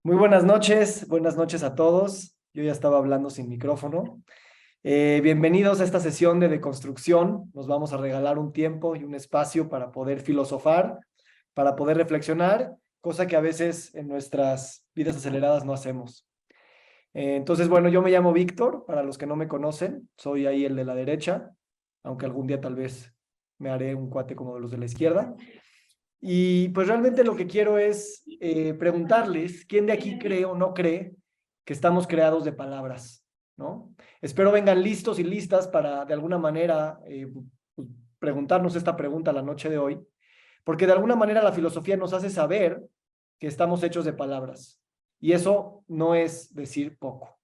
Muy buenas noches a todos. Yo ya estaba hablando sin micrófono. Bienvenidos a esta sesión de deconstrucción. Nos vamos a regalar un tiempo y un espacio para poder filosofar, para poder reflexionar, cosa que a veces en nuestras vidas aceleradas no hacemos. Entonces, bueno, yo me llamo Víctor, para los que no me conocen, soy ahí el de la derecha, aunque algún día tal vez me haré un cuate como de los de la izquierda. Y pues realmente lo que quiero es preguntarles, ¿quién de aquí cree o no cree que estamos creados de palabras? ¿No? Espero vengan listos y listas para de alguna manera pues, preguntarnos esta pregunta la noche de hoy, porque de alguna manera la filosofía nos hace saber que estamos hechos de palabras. Y eso no es decir poco.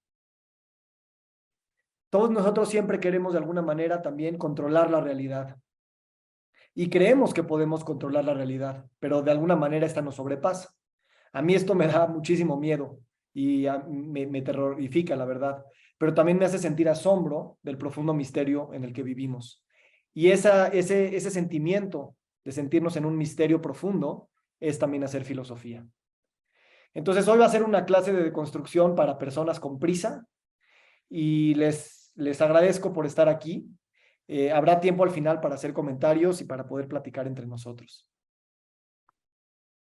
Todos nosotros siempre queremos de alguna manera también controlar la realidad. Y creemos que podemos controlar la realidad, pero de alguna manera esta nos sobrepasa. A mí esto me da muchísimo miedo y me terrorifica, la verdad, pero también me hace sentir asombro del profundo misterio en el que vivimos. Y ese sentimiento de sentirnos en un misterio profundo es también hacer filosofía. Entonces, hoy va a ser una clase de deconstrucción para personas con prisa y les agradezco por estar aquí. Habrá tiempo al final para hacer comentarios y para poder platicar entre nosotros.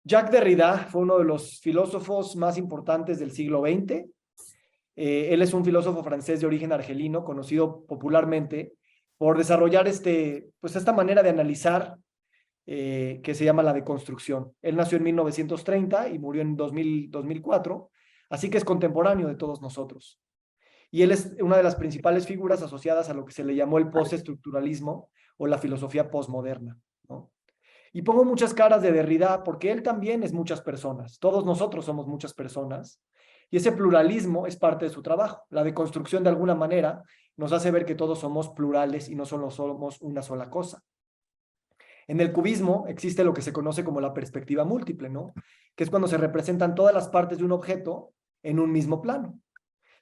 Jacques Derrida fue uno de los filósofos más importantes del siglo XX. Él es un filósofo francés de origen argelino, conocido popularmente por desarrollar pues esta manera de analizar que se llama la deconstrucción. Él nació en 1930 y murió en 2004, así que es contemporáneo de todos nosotros. Y él es una de las principales figuras asociadas a lo que se le llamó el postestructuralismo o la filosofía postmoderna, ¿no? Y pongo muchas caras de Derrida porque él también es muchas personas. Todos nosotros somos muchas personas. Y ese pluralismo es parte de su trabajo. La deconstrucción, de alguna manera, nos hace ver que todos somos plurales y no solo somos una sola cosa. En el cubismo existe lo que se conoce como la perspectiva múltiple, ¿no? Que es cuando se representan todas las partes de un objeto en un mismo plano.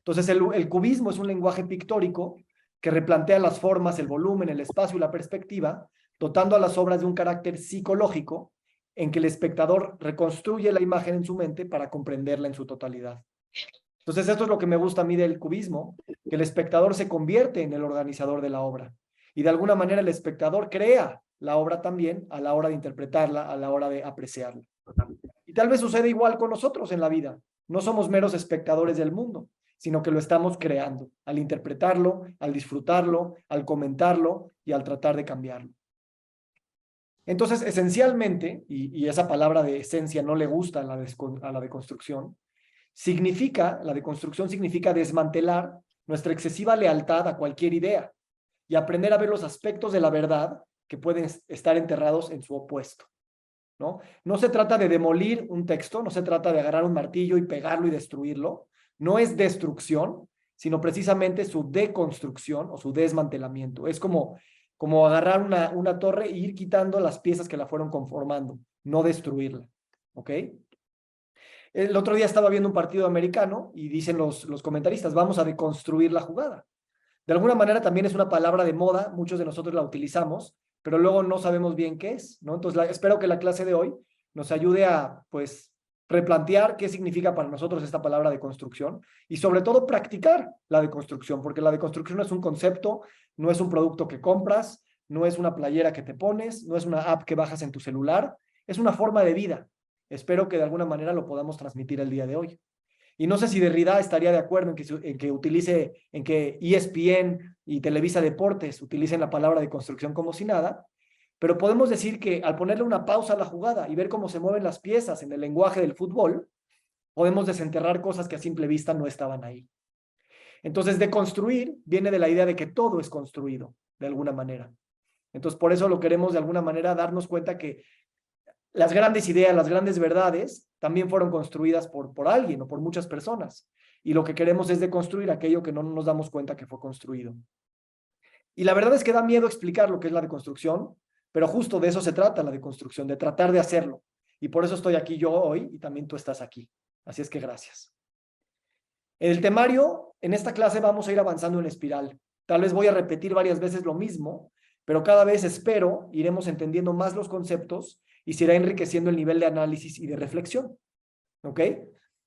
Entonces, el cubismo es un lenguaje pictórico que replantea las formas, el volumen, el espacio y la perspectiva, dotando a las obras de un carácter psicológico en que el espectador reconstruye la imagen en su mente para comprenderla en su totalidad. Entonces, esto es lo que me gusta a mí del cubismo, que el espectador se convierte en el organizador de la obra. Y de alguna manera el espectador crea la obra también a la hora de interpretarla, a la hora de apreciarla. Y tal vez sucede igual con nosotros en la vida. No somos meros espectadores del mundo, sino que lo estamos creando al interpretarlo, al disfrutarlo, al comentarlo y al tratar de cambiarlo. Entonces, esencialmente, y esa palabra de esencia no le gusta a la deconstrucción, la deconstrucción significa desmantelar nuestra excesiva lealtad a cualquier idea y aprender a ver los aspectos de la verdad que pueden estar enterrados en su opuesto. ¿No? No se trata de demolir un texto, no se trata de agarrar un martillo y pegarlo y destruirlo, no es destrucción, sino precisamente su deconstrucción o su desmantelamiento. Es como agarrar una torre e ir quitando las piezas que la fueron conformando, no destruirla. ¿Ok? El otro día estaba viendo un partido americano y dicen los comentaristas, vamos a deconstruir la jugada. De alguna manera también es una palabra de moda, muchos de nosotros la utilizamos, pero luego no sabemos bien qué es, ¿no? Entonces, espero que la clase de hoy nos ayude a, pues, replantear qué significa para nosotros esta palabra de construcción y sobre todo practicar la deconstrucción, porque la deconstrucción no es un concepto, no es un producto que compras, no es una playera que te pones, no es una app que bajas en tu celular, es una forma de vida. Espero que de alguna manera lo podamos transmitir el día de hoy. Y no sé si Derrida estaría de acuerdo en que ESPN y Televisa Deportes utilicen la palabra de construcción como si nada, pero podemos decir que al ponerle una pausa a la jugada y ver cómo se mueven las piezas en el lenguaje del fútbol, podemos desenterrar cosas que a simple vista no estaban ahí. Entonces, de construir viene de la idea de que todo es construido, de alguna manera. Entonces, por eso lo queremos de alguna manera darnos cuenta que las grandes ideas, las grandes verdades, también fueron construidas por alguien o por muchas personas. Y lo que queremos es deconstruir aquello que no nos damos cuenta que fue construido. Y la verdad es que da miedo explicar lo que es la deconstrucción, pero justo de eso se trata la deconstrucción, de tratar de hacerlo. Y por eso estoy aquí yo hoy y también tú estás aquí. Así es que gracias. En el temario, en esta clase vamos a ir avanzando en espiral. Tal vez voy a repetir varias veces lo mismo, pero cada vez espero iremos entendiendo más los conceptos y se irá enriqueciendo el nivel de análisis y de reflexión. ¿Ok?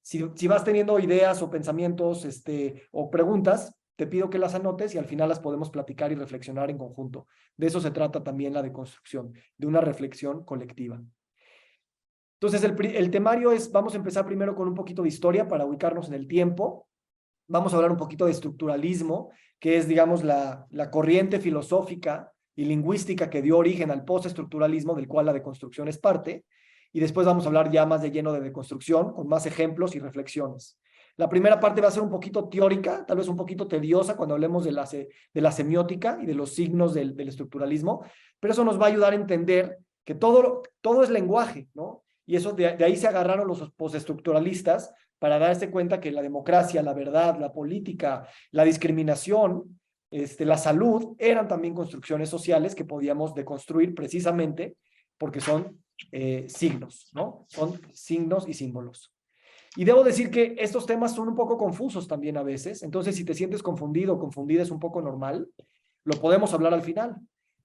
Si vas teniendo ideas o pensamientos o preguntas, te pido que las anotes y al final las podemos platicar y reflexionar en conjunto. De eso se trata también la deconstrucción, de una reflexión colectiva. Entonces, el temario es, vamos a empezar primero con un poquito de historia para ubicarnos en el tiempo. Vamos a hablar un poquito de estructuralismo, que es, digamos, la corriente filosófica y lingüística que dio origen al postestructuralismo, del cual la deconstrucción es parte. Y después vamos a hablar ya más de lleno de deconstrucción, con más ejemplos y reflexiones. La primera parte va a ser un poquito teórica, tal vez un poquito tediosa cuando hablemos de la semiótica y de los signos del estructuralismo, pero eso nos va a ayudar a entender que todo es lenguaje, ¿no? Y eso de ahí se agarraron los postestructuralistas para darse cuenta que la democracia, la verdad, la política, la discriminación, la salud, eran también construcciones sociales que podíamos deconstruir precisamente porque son signos, ¿no? Son signos y símbolos. Y debo decir que estos temas son un poco confusos también a veces, entonces si te sientes confundido o confundida es un poco normal, lo podemos hablar al final.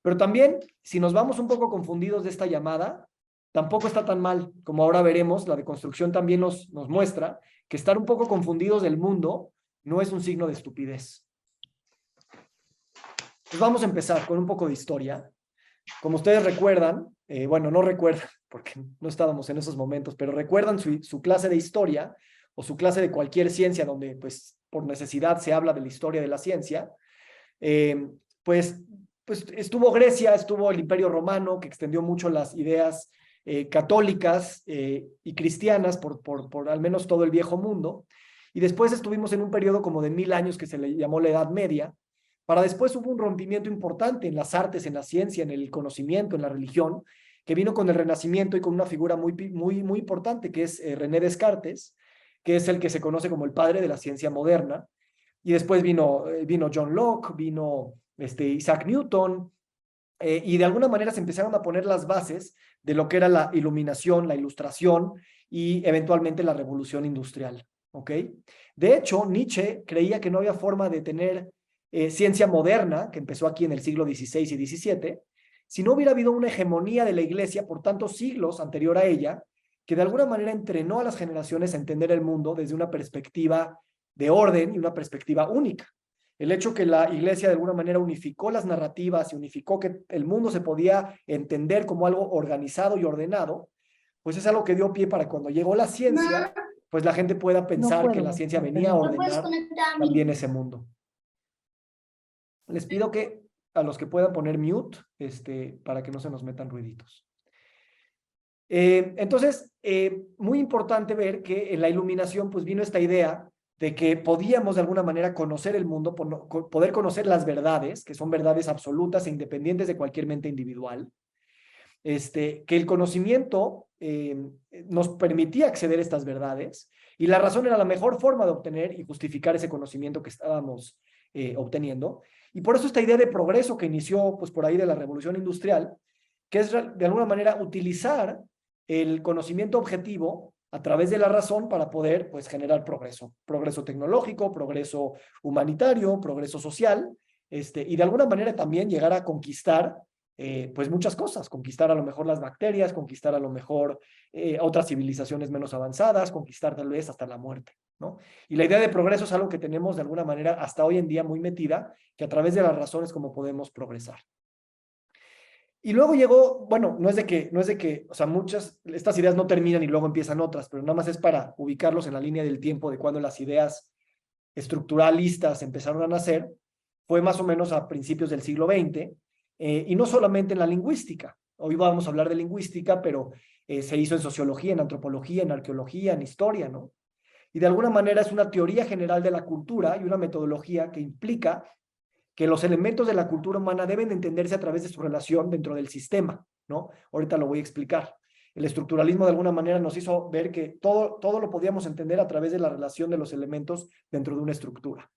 Pero también, si nos vamos un poco confundidos de esta llamada, tampoco está tan mal, como ahora veremos, la deconstrucción también nos muestra que estar un poco confundidos del mundo no es un signo de estupidez. Pues vamos a empezar con un poco de historia. Como ustedes recuerdan, bueno, no recuerdan, porque no estábamos en esos momentos, pero recuerdan su clase de historia o su clase de cualquier ciencia donde, pues, por necesidad se habla de la historia de la ciencia, pues estuvo Grecia, estuvo el Imperio Romano, que extendió mucho las ideas católicas y cristianas por al menos todo el viejo mundo, y después estuvimos en un periodo como de 1000 años que se le llamó la Edad Media, para después hubo un rompimiento importante en las artes, en la ciencia, en el conocimiento, en la religión, que vino con el Renacimiento y con una figura muy importante, que es René Descartes, que es el que se conoce como el padre de la ciencia moderna, y después vino John Locke, vino Isaac Newton, y de alguna manera se empezaron a poner las bases de lo que era la iluminación, la ilustración y eventualmente la revolución industrial. ¿Ok? De hecho, Nietzsche creía que no había forma de tener ciencia moderna, que empezó aquí en el siglo XVI y XVII, si no hubiera habido una hegemonía de la Iglesia por tantos siglos anterior a ella, que de alguna manera entrenó a las generaciones a entender el mundo desde una perspectiva de orden y una perspectiva única. El hecho que la Iglesia de alguna manera unificó las narrativas y unificó que el mundo se podía entender como algo organizado y ordenado, pues es algo que dio pie para cuando llegó la ciencia, pues la gente pueda pensar que la ciencia venía a ordenar también ese mundo. Les pido que a los que puedan poner mute, para que no se nos metan ruiditos. Entonces, muy importante ver que en la iluminación pues vino esta idea de que podíamos de alguna manera conocer el mundo, poder conocer las verdades, que son verdades absolutas e independientes de cualquier mente individual, que el conocimiento nos permitía acceder a estas verdades y la razón era la mejor forma de obtener y justificar ese conocimiento que estábamos obteniendo. Y por eso esta idea de progreso que inició pues por ahí de la revolución industrial, que es de alguna manera utilizar el conocimiento objetivo a través de la razón para poder pues generar progreso tecnológico, progreso humanitario, progreso social, y de alguna manera también llegar a conquistar pues muchas cosas, conquistar a lo mejor las bacterias, conquistar a lo mejor otras civilizaciones menos avanzadas, conquistar tal vez hasta la muerte, ¿no? Y la idea de progreso es algo que tenemos de alguna manera hasta hoy en día muy metida, que a través de las razones como podemos progresar. Y luego llegó, bueno, no es de que, o sea, estas ideas no terminan y luego empiezan otras, pero nada más es para ubicarlos en la línea del tiempo de cuando las ideas estructuralistas empezaron a nacer, fue más o menos a principios del siglo XX, y no solamente en la lingüística. Hoy vamos a hablar de lingüística, pero se hizo en sociología, en antropología, en arqueología, en historia, ¿no? Y de alguna manera es una teoría general de la cultura y una metodología que implica que los elementos de la cultura humana deben entenderse a través de su relación dentro del sistema, ¿no? Ahorita lo voy a explicar. El estructuralismo de alguna manera nos hizo ver que todo lo podíamos entender a través de la relación de los elementos dentro de una estructura.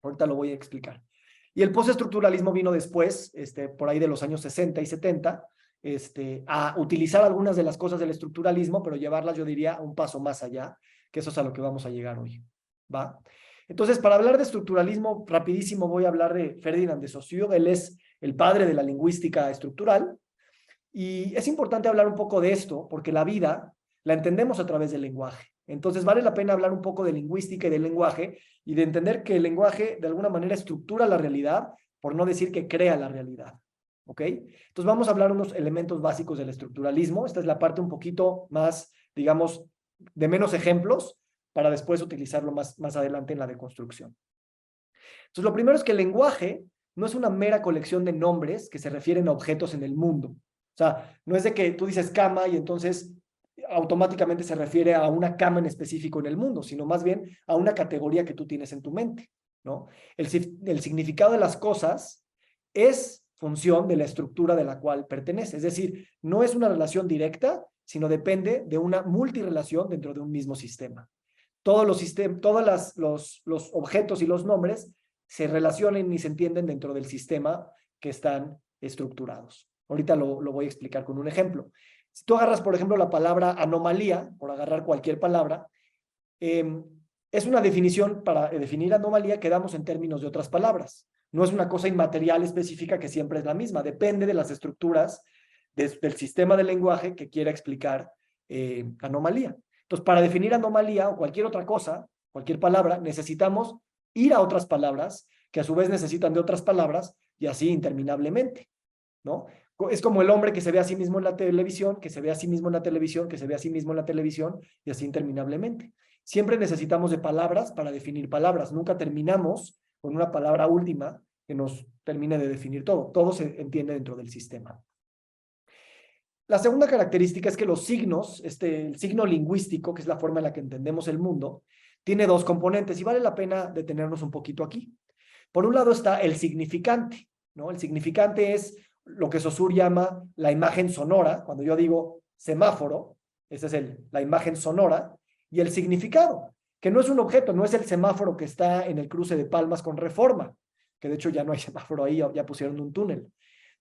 Ahorita lo voy a explicar. Y el postestructuralismo vino después, por ahí de los años 60 y 70, a utilizar algunas de las cosas del estructuralismo, pero llevarlas, yo diría, un paso más allá, que eso es a lo que vamos a llegar hoy, ¿va? Entonces, para hablar de estructuralismo, rapidísimo voy a hablar de Ferdinand de Saussure. Él es el padre de la lingüística estructural. Y es importante hablar un poco de esto, porque la vida la entendemos a través del lenguaje. Entonces vale la pena hablar un poco de lingüística y del lenguaje y de entender que el lenguaje de alguna manera estructura la realidad, por no decir que crea la realidad. ¿Ok? Entonces vamos a hablar unos elementos básicos del estructuralismo. Esta es la parte un poquito más, digamos, de menos ejemplos para después utilizarlo más adelante en la deconstrucción. Entonces lo primero es que el lenguaje no es una mera colección de nombres que se refieren a objetos en el mundo. O sea, no es de que tú dices cama y entonces automáticamente se refiere a una cama en específico en el mundo, sino más bien a una categoría que tú tienes en tu mente, ¿no? El significado de las cosas es función de la estructura de la cual pertenece. Es decir, no es una relación directa, sino depende de una multirrelación dentro de un mismo sistema. Todos los objetos y los nombres se relacionan y se entienden dentro del sistema que están estructurados. Ahorita lo voy a explicar con un ejemplo. Si tú agarras, por ejemplo, la palabra anomalía, por agarrar cualquier palabra, es una definición para definir anomalía que damos en términos de otras palabras. No es una cosa inmaterial específica que siempre es la misma, depende de las estructuras del sistema del lenguaje que quiera explicar anomalía. Entonces, para definir anomalía o cualquier otra cosa, cualquier palabra, necesitamos ir a otras palabras que a su vez necesitan de otras palabras y así interminablemente, ¿no? Es como el hombre que se ve a sí mismo en la televisión, que se ve a sí mismo en la televisión, que se ve a sí mismo en la televisión y así interminablemente. Siempre necesitamos de palabras para definir palabras. Nunca terminamos con una palabra última que nos termine de definir todo. Todo se entiende dentro del sistema. La segunda característica es que los signos, el signo lingüístico, que es la forma en la que entendemos el mundo, tiene dos componentes y vale la pena detenernos un poquito aquí. Por un lado está el significante, ¿no? El significante es lo que Saussure llama la imagen sonora. Cuando yo digo semáforo, esa es la imagen sonora, y el significado, que no es un objeto, no es el semáforo que está en el cruce de Palmas con Reforma, que de hecho ya no hay semáforo ahí, ya pusieron un túnel.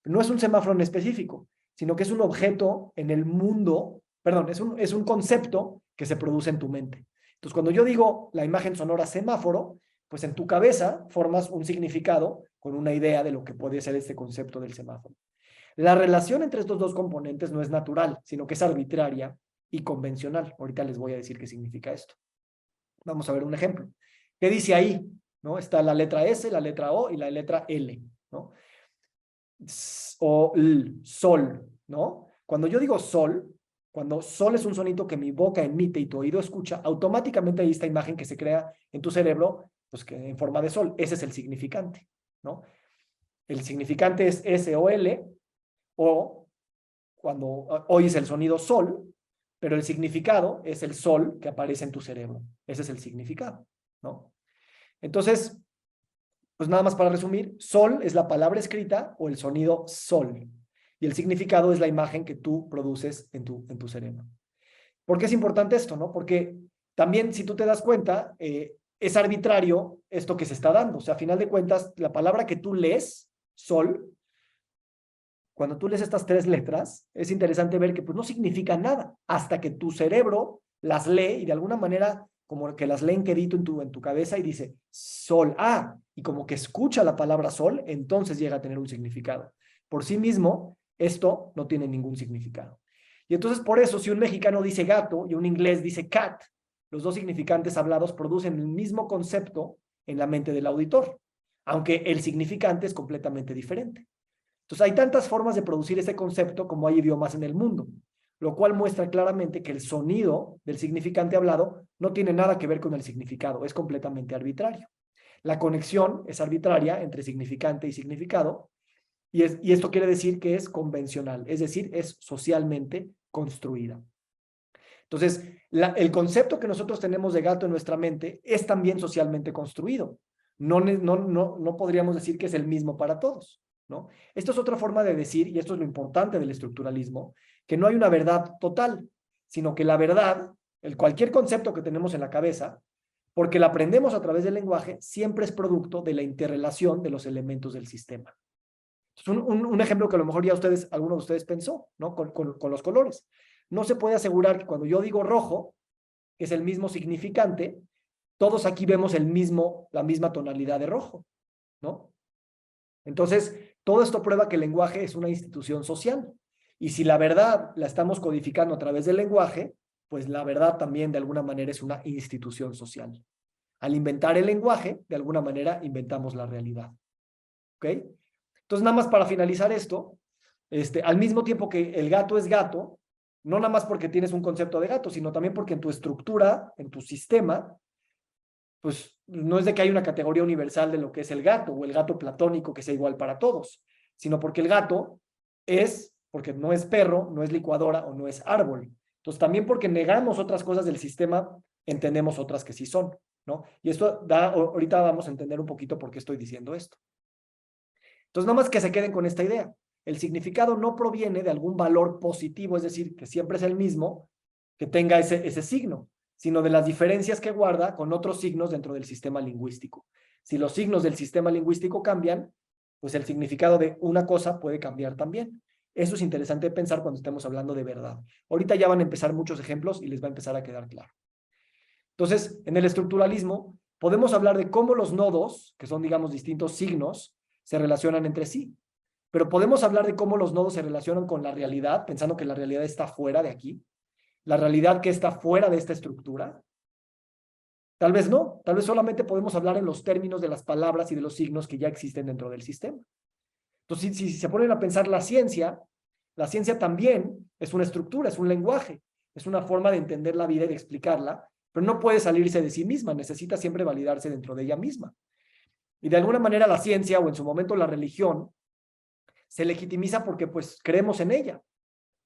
No es un semáforo en específico, sino que es un objeto en el mundo, perdón, es un concepto que se produce en tu mente. Entonces, cuando yo digo la imagen sonora semáforo, pues en tu cabeza formas un significado con una idea de lo que puede ser este concepto del semáforo. La relación entre estos dos componentes no es natural, sino que es arbitraria y convencional. Ahorita les voy a decir qué significa esto. Vamos a ver un ejemplo. ¿Qué dice ahí? ¿No? Está la letra S, la letra O y la letra L, ¿no? O sol, ¿no? Cuando yo digo sol, cuando sol es un sonido que mi boca emite y tu oído escucha, automáticamente hay esta imagen que se crea en tu cerebro, pues que en forma de sol. Ese es el significante, ¿no? El significante es S o L, o cuando oyes el sonido sol, pero el significado es el sol que aparece en tu cerebro. Ese es el significado, ¿no? Entonces, pues nada más para resumir, sol es la palabra escrita o el sonido sol. Y el significado es la imagen que tú produces en tu cerebro. ¿Por qué es importante esto, no? Porque también, si tú te das cuenta, es arbitrario esto que se está dando. O sea, a final de cuentas, la palabra que tú lees, sol, cuando tú lees estas tres letras, es interesante ver que pues no significa nada hasta que tu cerebro las lee y de alguna manera como que las lee en quedito en tu cabeza y dice sol, y como que escucha la palabra sol, entonces llega a tener un significado. Por sí mismo, esto no tiene ningún significado. Y entonces por eso, si un mexicano dice gato y un inglés dice cat, los dos significantes hablados producen el mismo concepto en la mente del auditor, aunque el significante es completamente diferente. Entonces hay tantas formas de producir ese concepto como hay idiomas en el mundo, lo cual muestra claramente que el sonido del significante hablado no tiene nada que ver con el significado, es completamente arbitrario. La conexión es arbitraria entre significante y significado, y esto quiere decir que es convencional, es decir, es socialmente construida. Entonces, el concepto que nosotros tenemos de gato en nuestra mente es también socialmente construido. No podríamos decir que es el mismo para todos, ¿no? Esto es otra forma de decir, y esto es lo importante del estructuralismo, que no hay una verdad total, sino que la verdad, cualquier concepto que tenemos en la cabeza, porque la aprendemos a través del lenguaje, siempre es producto de la interrelación de los elementos del sistema. Un ejemplo que a lo mejor ya alguno de ustedes pensó, ¿no? Con los colores. No se puede asegurar que cuando yo digo rojo, que es el mismo significante, todos aquí vemos la misma tonalidad de rojo, ¿no? Entonces, todo esto prueba que el lenguaje es una institución social. Y si la verdad la estamos codificando a través del lenguaje, pues la verdad también de alguna manera es una institución social. Al inventar el lenguaje, de alguna manera inventamos la realidad. ¿Ok? Entonces, nada más para finalizar esto, al mismo tiempo que el gato es gato, no nada más porque tienes un concepto de gato, sino también porque en tu estructura, en tu sistema, pues no es de que hay una categoría universal de lo que es el gato o el gato platónico que sea igual para todos, sino porque el gato porque no es perro, no es licuadora o no es árbol. Entonces, también porque negamos otras cosas del sistema, entendemos otras que sí son, ¿no? Y esto ahorita vamos a entender un poquito por qué estoy diciendo esto. Entonces, nada más que se queden con esta idea. El significado no proviene de algún valor positivo, es decir, que siempre es el mismo, que tenga ese signo, sino de las diferencias que guarda con otros signos dentro del sistema lingüístico. Si los signos del sistema lingüístico cambian, pues el significado de una cosa puede cambiar también. Eso es interesante pensar cuando estemos hablando de verdad. Ahorita ya van a empezar muchos ejemplos y les va a empezar a quedar claro. Entonces, en el estructuralismo, podemos hablar de cómo los nodos, que son, digamos, distintos signos, se relacionan entre sí. Pero podemos hablar de cómo los nodos se relacionan con la realidad, pensando que la realidad está fuera de aquí. La realidad que está fuera de esta estructura. Tal vez no, tal vez solamente podemos hablar en los términos de las palabras y de los signos que ya existen dentro del sistema. Entonces, si se ponen a pensar la ciencia también es una estructura, es un lenguaje, es una forma de entender la vida y de explicarla, pero no puede salirse de sí misma, necesita siempre validarse dentro de ella misma. Y de alguna manera la ciencia, o en su momento la religión, se legitimiza porque pues creemos en ella.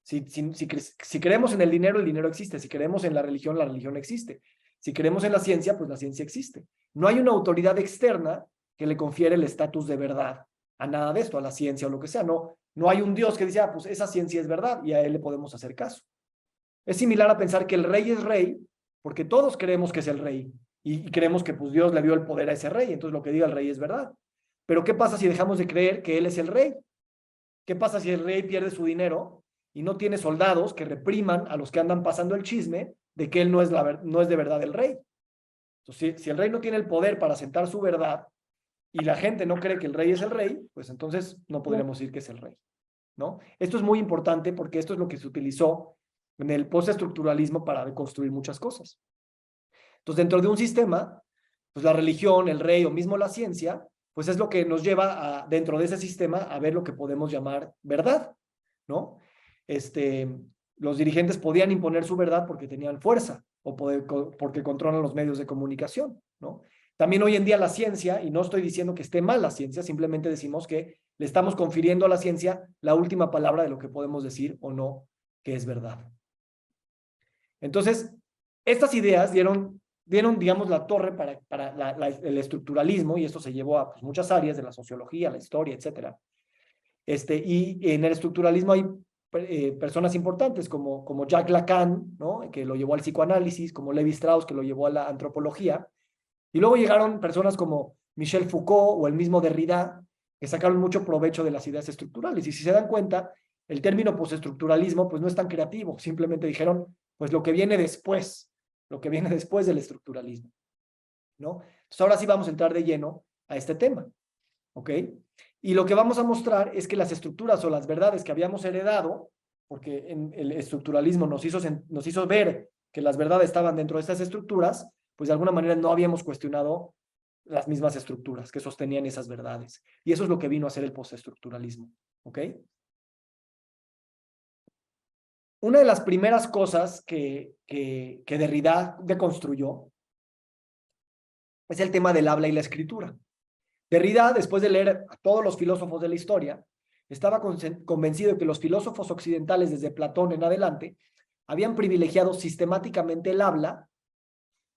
Si creemos en el dinero existe. Si creemos en la religión existe. Si creemos en la ciencia, pues la ciencia existe. No hay una autoridad externa que le confiere el estatus de verdad a nada de esto, a la ciencia o lo que sea. No hay un Dios que dice, pues esa ciencia es verdad y a él le podemos hacer caso. Es similar a pensar que el rey es rey porque todos creemos que es el rey y creemos que pues Dios le dio el poder a ese rey, entonces lo que diga el rey es verdad. Pero ¿qué pasa si dejamos de creer que él es el rey? ¿Qué pasa si el rey pierde su dinero y no tiene soldados que repriman a los que andan pasando el chisme de que él no es de verdad el rey? Entonces, si el rey no tiene el poder para sentar su verdad y la gente no cree que el rey es el rey, pues entonces no podríamos decir que es el rey, ¿no? Esto es muy importante porque esto es lo que se utilizó en el postestructuralismo para reconstruir muchas cosas. Entonces, dentro de un sistema, pues la religión, el rey o mismo la ciencia, pues es lo que nos lleva dentro de ese sistema a ver lo que podemos llamar verdad, ¿no? Los dirigentes podían imponer su verdad porque tenían fuerza o porque controlan los medios de comunicación, ¿no? También hoy en día la ciencia, y no estoy diciendo que esté mal la ciencia, simplemente decimos que le estamos confiriendo a la ciencia la última palabra de lo que podemos decir o no que es verdad. Entonces, estas ideas dieron digamos, la torre para el estructuralismo, y esto se llevó a pues, muchas áreas de la sociología, la historia, etc. Y en el estructuralismo hay personas importantes como Jacques Lacan, ¿no? Que lo llevó al psicoanálisis, como Levi Strauss, que lo llevó a la antropología, y luego llegaron personas como Michel Foucault o el mismo Derrida, que sacaron mucho provecho de las ideas estructurales, y si se dan cuenta, el término postestructuralismo pues no es tan creativo, simplemente dijeron, pues lo que viene después del estructuralismo, ¿no? Entonces ahora sí vamos a entrar de lleno a este tema, ¿ok? Y lo que vamos a mostrar es que las estructuras o las verdades que habíamos heredado, porque en el estructuralismo nos hizo ver que las verdades estaban dentro de estas estructuras, pues de alguna manera no habíamos cuestionado las mismas estructuras que sostenían esas verdades. Y eso es lo que vino a ser el postestructuralismo, ¿ok? Una de las primeras cosas que Derrida deconstruyó es el tema del habla y la escritura. Derrida, después de leer a todos los filósofos de la historia, estaba convencido de que los filósofos occidentales, desde Platón en adelante, habían privilegiado sistemáticamente el habla,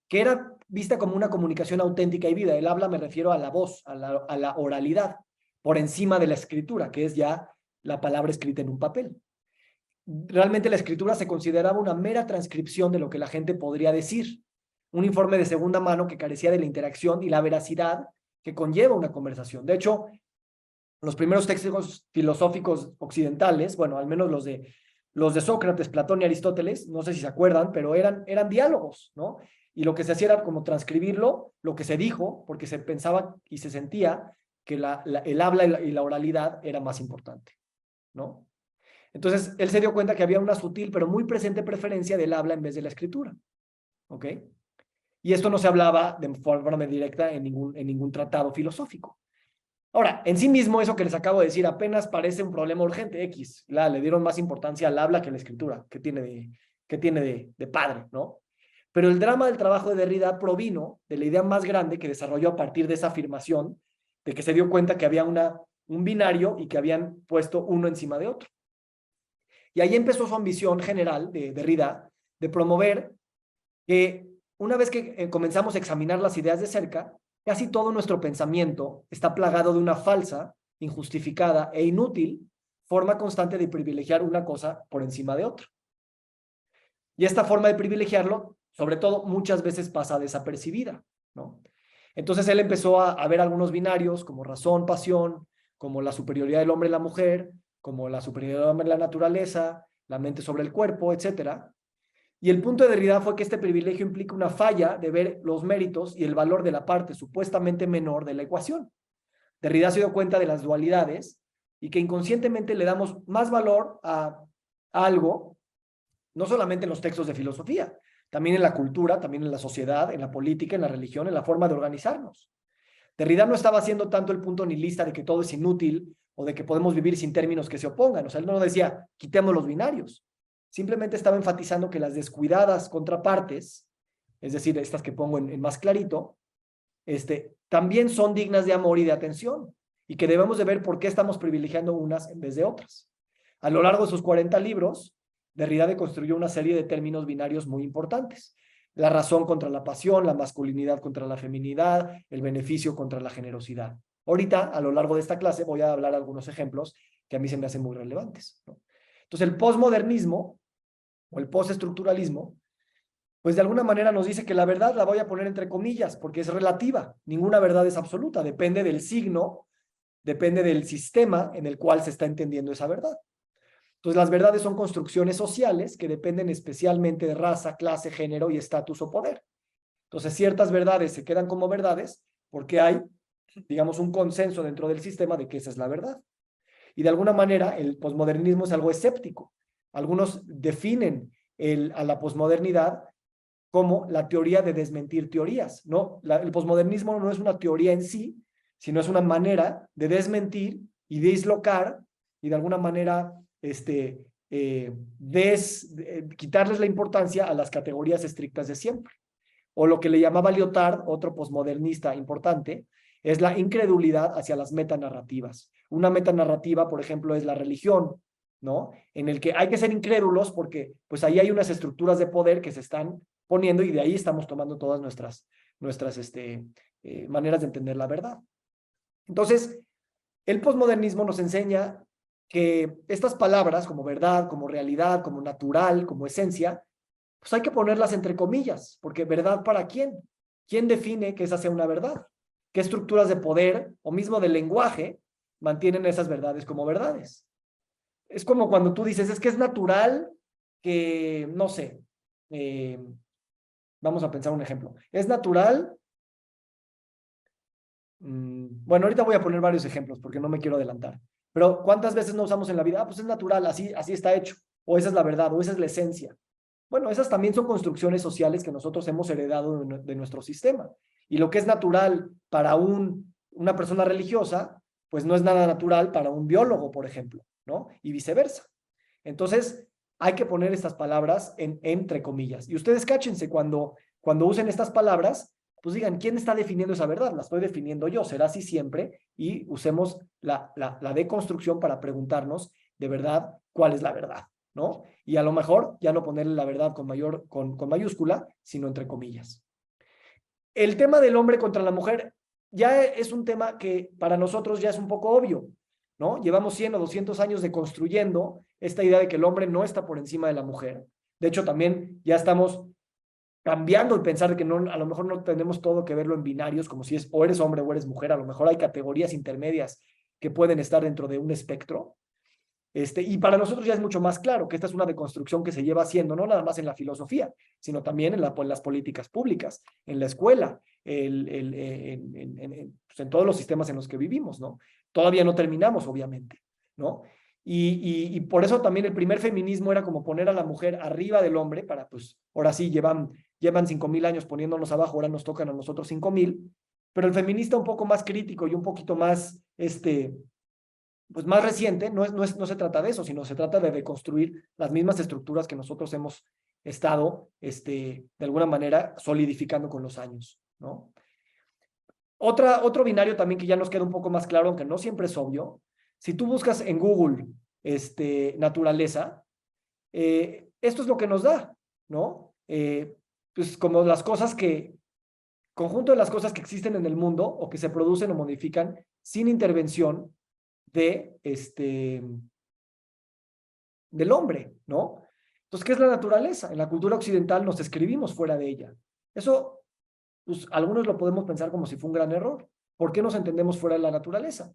que era vista como una comunicación auténtica y vida. El habla me refiero a la voz, a la oralidad, por encima de la escritura, que es ya la palabra escrita en un papel. Realmente la escritura se consideraba una mera transcripción de lo que la gente podría decir, un informe de segunda mano que carecía de la interacción y la veracidad que conlleva una conversación. De hecho, los primeros textos filosóficos occidentales, bueno, al menos los de Sócrates, Platón y Aristóteles, no sé si se acuerdan, pero eran diálogos, ¿no? Y lo que se hacía era como transcribirlo, lo que se dijo, porque se pensaba y se sentía que el habla y la oralidad era más importante, ¿no? Entonces, él se dio cuenta que había una sutil pero muy presente preferencia del habla en vez de la escritura. ¿Ok? Y esto no se hablaba de forma directa en ningún tratado filosófico. Ahora, en sí mismo, eso que les acabo de decir apenas parece un problema urgente, X. Le dieron más importancia al habla que a la escritura, que tiene de padre, ¿no? Pero el drama del trabajo de Derrida provino de la idea más grande que desarrolló a partir de esa afirmación, de que se dio cuenta que había un binario y que habían puesto uno encima de otro. Y ahí empezó su ambición general de Derrida de promover que una vez que comenzamos a examinar las ideas de cerca, casi todo nuestro pensamiento está plagado de una falsa, injustificada e inútil forma constante de privilegiar una cosa por encima de otra. Y esta forma de privilegiarlo, sobre todo, muchas veces pasa desapercibida, ¿no? Entonces él empezó a ver algunos binarios como razón, pasión, como la superioridad del hombre y la mujer, como la superioridad del hombre y la naturaleza, la mente sobre el cuerpo, etcétera. Y el punto de Derrida fue que este privilegio implica una falla de ver los méritos y el valor de la parte supuestamente menor de la ecuación. Derrida se dio cuenta de las dualidades y que inconscientemente le damos más valor a algo, no solamente en los textos de filosofía, también en la cultura, también en la sociedad, en la política, en la religión, en la forma de organizarnos. Derrida no estaba haciendo tanto el punto nihilista de que todo es inútil o de que podemos vivir sin términos que se opongan. O sea, él no decía, quitemos los binarios. Simplemente estaba enfatizando que las descuidadas contrapartes, es decir, estas que pongo en más clarito, también son dignas de amor y de atención, y que debemos de ver por qué estamos privilegiando unas en vez de otras. A lo largo de sus 40 libros, Derrida deconstruyó una serie de términos binarios muy importantes. La razón contra la pasión, la masculinidad contra la feminidad, el beneficio contra la generosidad. Ahorita, a lo largo de esta clase, voy a hablar algunos ejemplos que a mí se me hacen muy relevantes, ¿no? Entonces, el posmodernismo o el postestructuralismo, pues de alguna manera nos dice que la verdad la voy a poner entre comillas, porque es relativa. Ninguna verdad es absoluta, depende del signo, depende del sistema en el cual se está entendiendo esa verdad. Entonces, las verdades son construcciones sociales que dependen especialmente de raza, clase, género y estatus o poder. Entonces, ciertas verdades se quedan como verdades porque hay, digamos, un consenso dentro del sistema de que esa es la verdad. Y de alguna manera, el posmodernismo es algo escéptico. Algunos definen a la posmodernidad como la teoría de desmentir teorías, ¿no? El posmodernismo no es una teoría en sí, sino es una manera de desmentir y dislocar y de alguna manera quitarles la importancia a las categorías estrictas de siempre. O lo que le llamaba Lyotard, otro posmodernista importante, es la incredulidad hacia las metanarrativas. Una metanarrativa, por ejemplo, es la religión, ¿no? En el que hay que ser incrédulos porque pues ahí hay unas estructuras de poder que se están poniendo y de ahí estamos tomando todas nuestras maneras de entender la verdad. Entonces, el posmodernismo nos enseña que estas palabras como verdad, como realidad, como natural, como esencia, pues hay que ponerlas entre comillas, porque ¿verdad para quién? ¿Quién define que esa sea una verdad? ¿Qué estructuras de poder o mismo de lenguaje mantienen esas verdades como verdades? Es como cuando tú dices, es que es natural que, no sé, vamos a pensar un ejemplo. Es natural, bueno, ahorita voy a poner varios ejemplos porque no me quiero adelantar, pero ¿cuántas veces no usamos en la vida? Ah, pues es natural, así está hecho, o esa es la verdad, o esa es la esencia. Bueno, esas también son construcciones sociales que nosotros hemos heredado de nuestro sistema. Y lo que es natural para una persona religiosa, pues no es nada natural para un biólogo, por ejemplo, ¿no? Y viceversa. Entonces, hay que poner estas palabras entre comillas. Y ustedes cáchense cuando usen estas palabras, pues digan, ¿quién está definiendo esa verdad? La estoy definiendo yo, será así siempre, y usemos la deconstrucción para preguntarnos, de verdad, ¿cuál es la verdad? ¿No? Y a lo mejor ya no ponerle la verdad con mayúscula, sino entre comillas. El tema del hombre contra la mujer ya es un tema que para nosotros ya es un poco obvio, ¿no? Llevamos 100 o 200 años deconstruyendo esta idea de que el hombre no está por encima de la mujer. De hecho, también ya estamos cambiando el pensar de que no, a lo mejor no tenemos todo que verlo en binarios, como si es o eres hombre o eres mujer, a lo mejor hay categorías intermedias que pueden estar dentro de un espectro. Y para nosotros ya es mucho más claro que esta es una deconstrucción que se lleva haciendo, no nada más en la filosofía, sino también en las políticas públicas, en la escuela, pues en todos los sistemas en los que vivimos, ¿no? Todavía no terminamos, obviamente, ¿no? Y por eso también el primer feminismo era como poner a la mujer arriba del hombre para, pues, ahora sí, llevan 5,000 años poniéndonos abajo, ahora nos tocan a nosotros 5,000, pero el feminista un poco más crítico y un poquito más, pues más reciente, no se trata de eso, sino se trata de deconstruir las mismas estructuras que nosotros hemos estado, de alguna manera, solidificando con los años, ¿no? Otro binario también que ya nos queda un poco más claro, aunque no siempre es obvio, si tú buscas en Google, naturaleza, esto es lo que nos da, ¿no? Pues como conjunto de las cosas que existen en el mundo o que se producen o modifican sin intervención de, del hombre, ¿no? Entonces, ¿qué es la naturaleza? En la cultura occidental nos escribimos fuera de ella. Eso, pues, algunos lo podemos pensar como si fue un gran error. ¿Por qué nos entendemos fuera de la naturaleza?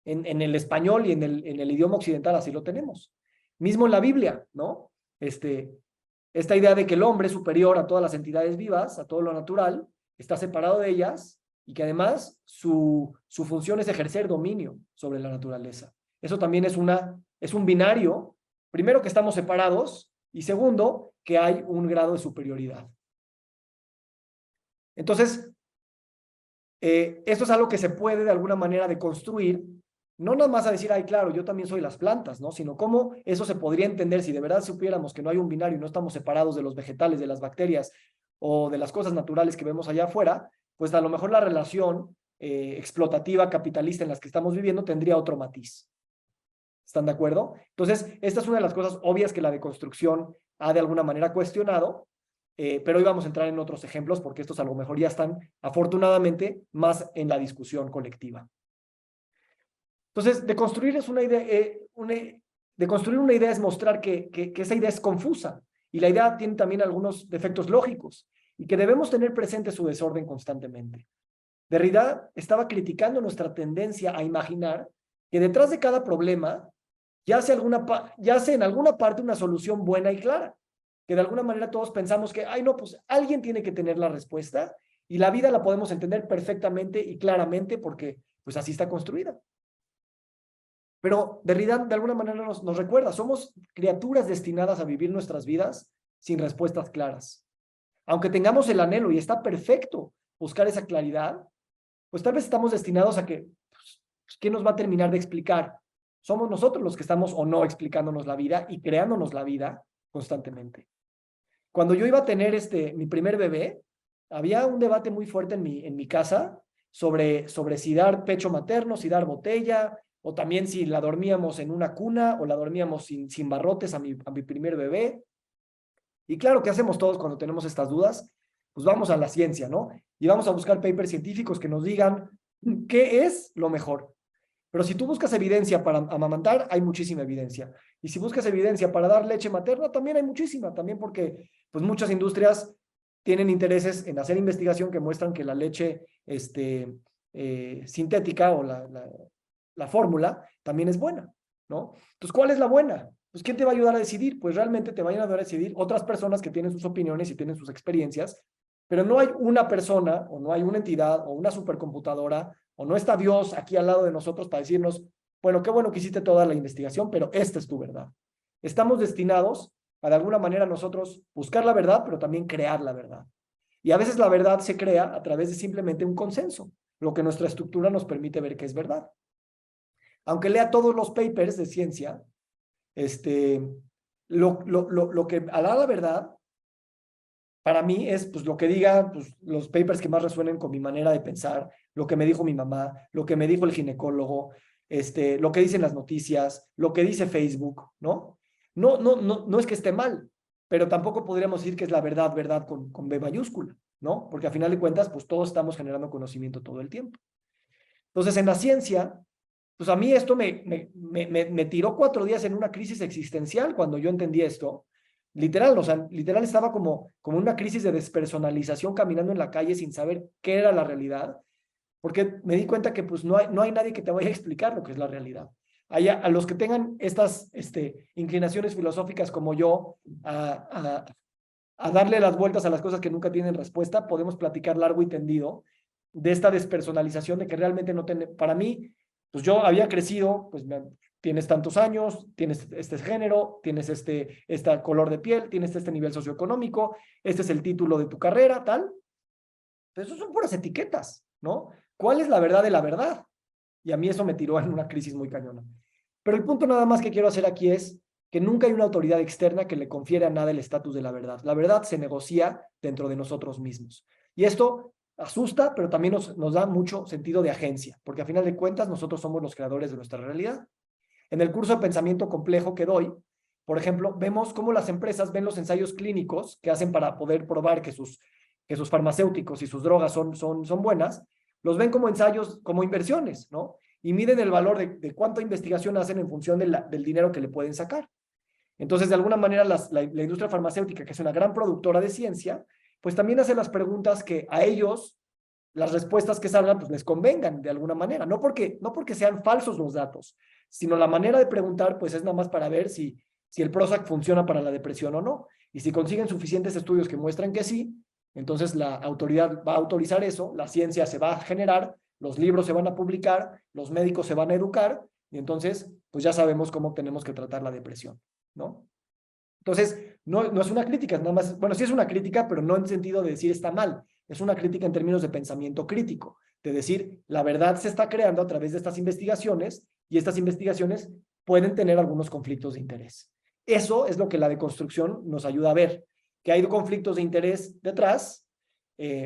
En el español y en el idioma occidental así lo tenemos. Mismo en la Biblia, ¿no? Esta idea de que el hombre es superior a todas las entidades vivas, a todo lo natural, está separado de ellas y que además su función es ejercer dominio sobre la naturaleza. Eso también es un binario, primero que estamos separados y segundo que hay un grado de superioridad. Entonces, esto es algo que se puede de alguna manera deconstruir, no nada más a decir, ay, claro, yo también soy las plantas, ¿no? Sino cómo eso se podría entender si de verdad supiéramos que no hay un binario y no estamos separados de los vegetales, de las bacterias o de las cosas naturales que vemos allá afuera, pues a lo mejor la relación explotativa, capitalista en las que estamos viviendo tendría otro matiz. ¿Están de acuerdo? Entonces, esta es una de las cosas obvias que la deconstrucción ha de alguna manera cuestionado, pero hoy vamos a entrar en otros ejemplos porque estos a lo mejor ya están, afortunadamente, más en la discusión colectiva. Entonces, deconstruir es una idea, deconstruir una idea es mostrar que esa idea es confusa y la idea tiene también algunos defectos lógicos y que debemos tener presente su desorden constantemente. Derrida estaba criticando nuestra tendencia a imaginar que detrás de cada problema yace en alguna parte una solución buena y clara, que de alguna manera todos pensamos que, ay no, pues alguien tiene que tener la respuesta y la vida la podemos entender perfectamente y claramente porque pues así está construida. Pero Derrida de alguna manera nos recuerda, somos criaturas destinadas a vivir nuestras vidas sin respuestas claras. Aunque tengamos el anhelo y está perfecto buscar esa claridad, pues tal vez estamos destinados a que, pues, ¿quién nos va a terminar de explicar? Somos nosotros los que estamos o no explicándonos la vida y creándonos la vida constantemente. Cuando yo iba a tener mi primer bebé, había un debate muy fuerte en mi casa sobre si dar pecho materno, si dar botella, o también si la dormíamos en una cuna o la dormíamos sin barrotes a mi primer bebé. Y claro, ¿qué hacemos todos cuando tenemos estas dudas? Pues vamos a la ciencia, ¿no? Y vamos a buscar papers científicos que nos digan qué es lo mejor. Pero si tú buscas evidencia para amamantar, hay muchísima evidencia. Y si buscas evidencia para dar leche materna, también hay muchísima, también porque pues muchas industrias tienen intereses en hacer investigación que muestran que la leche sintética o la fórmula también es buena, ¿no? Entonces, ¿cuál es la buena? Pues, ¿quién te va a ayudar a decidir? Pues realmente te van a ayudar a decidir otras personas que tienen sus opiniones y tienen sus experiencias, pero no hay una persona o no hay una entidad o una supercomputadora o no está Dios aquí al lado de nosotros para decirnos, bueno, qué bueno que hiciste toda la investigación, pero esta es tu verdad. Estamos destinados a de alguna manera nosotros buscar la verdad, pero también crear la verdad. Y a veces la verdad se crea a través de simplemente un consenso, lo que nuestra estructura nos permite ver que es verdad. Aunque lea todos los papers de ciencia, lo que a la verdad para mí es pues lo que diga pues, los papers que más resuenen con mi manera de pensar, lo que me dijo mi mamá, lo que me dijo el ginecólogo, lo que dicen las noticias, lo que dice Facebook, ¿no? No es que esté mal, pero tampoco podríamos decir que es la verdad, verdad con B mayúscula, ¿no? Porque a final de cuentas, pues todos estamos generando conocimiento todo el tiempo. Entonces, en la ciencia, pues a mí esto me tiró 4 días en una crisis existencial cuando yo entendí esto. Literal, o sea, literal estaba como una crisis de despersonalización caminando en la calle sin saber qué era la realidad, porque me di cuenta que pues no hay nadie que te vaya a explicar lo que es la realidad. A los que tengan estas inclinaciones filosóficas como yo, a darle las vueltas a las cosas que nunca tienen respuesta, podemos platicar largo y tendido de esta despersonalización de que realmente no para mí, pues yo había crecido, pues tienes tantos años, tienes este género, tienes este color de piel, tienes este nivel socioeconómico, este es el título de tu carrera, tal. Pero eso son puras etiquetas, ¿no? ¿Cuál es la verdad de la verdad? Y a mí eso me tiró en una crisis muy cañona. Pero el punto nada más que quiero hacer aquí es que nunca hay una autoridad externa que le confiere a nada el estatus de la verdad. La verdad se negocia dentro de nosotros mismos. Y esto asusta, pero también nos da mucho sentido de agencia, porque a final de cuentas nosotros somos los creadores de nuestra realidad. En el curso de pensamiento complejo que doy, por ejemplo, vemos cómo las empresas ven los ensayos clínicos que hacen para poder probar que sus farmacéuticos y sus drogas son buenas, los ven como ensayos, como inversiones, ¿no? Y miden el valor de cuánta investigación hacen en función del dinero que le pueden sacar. Entonces, de alguna manera, la industria farmacéutica, que es una gran productora de ciencia, pues también hace las preguntas que a ellos, las respuestas que salgan, pues les convengan de alguna manera. No porque sean falsos los datos, sino la manera de preguntar, pues es nada más para ver si el Prozac funciona para la depresión o no. Y si consiguen suficientes estudios que muestran que sí, entonces la autoridad va a autorizar eso, la ciencia se va a generar, los libros se van a publicar, los médicos se van a educar, y entonces, pues ya sabemos cómo tenemos que tratar la depresión, ¿no? Entonces, no es una crítica, nada más, bueno, sí es una crítica, pero no en sentido de decir está mal, es una crítica en términos de pensamiento crítico, de decir, la verdad se está creando a través de estas investigaciones, y estas investigaciones pueden tener algunos conflictos de interés. Eso es lo que la deconstrucción nos ayuda a ver, que hay conflictos de interés detrás,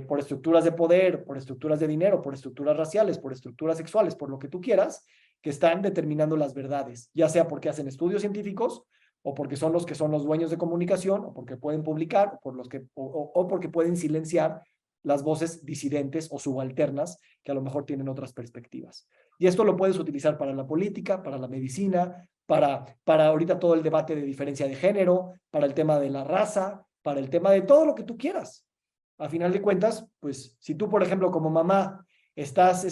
por estructuras de poder, por estructuras de dinero, por estructuras raciales, por estructuras sexuales, por lo que tú quieras, que están determinando las verdades, ya sea porque hacen estudios científicos, o porque son los dueños de comunicación, o porque pueden publicar, o porque pueden silenciar las voces disidentes o subalternas que a lo mejor tienen otras perspectivas. Y esto lo puedes utilizar para la política, para la medicina, para ahorita todo el debate de diferencia de género, para el tema de la raza, para el tema de todo lo que tú quieras. A final de cuentas, pues si tú, por ejemplo, como mamá, estás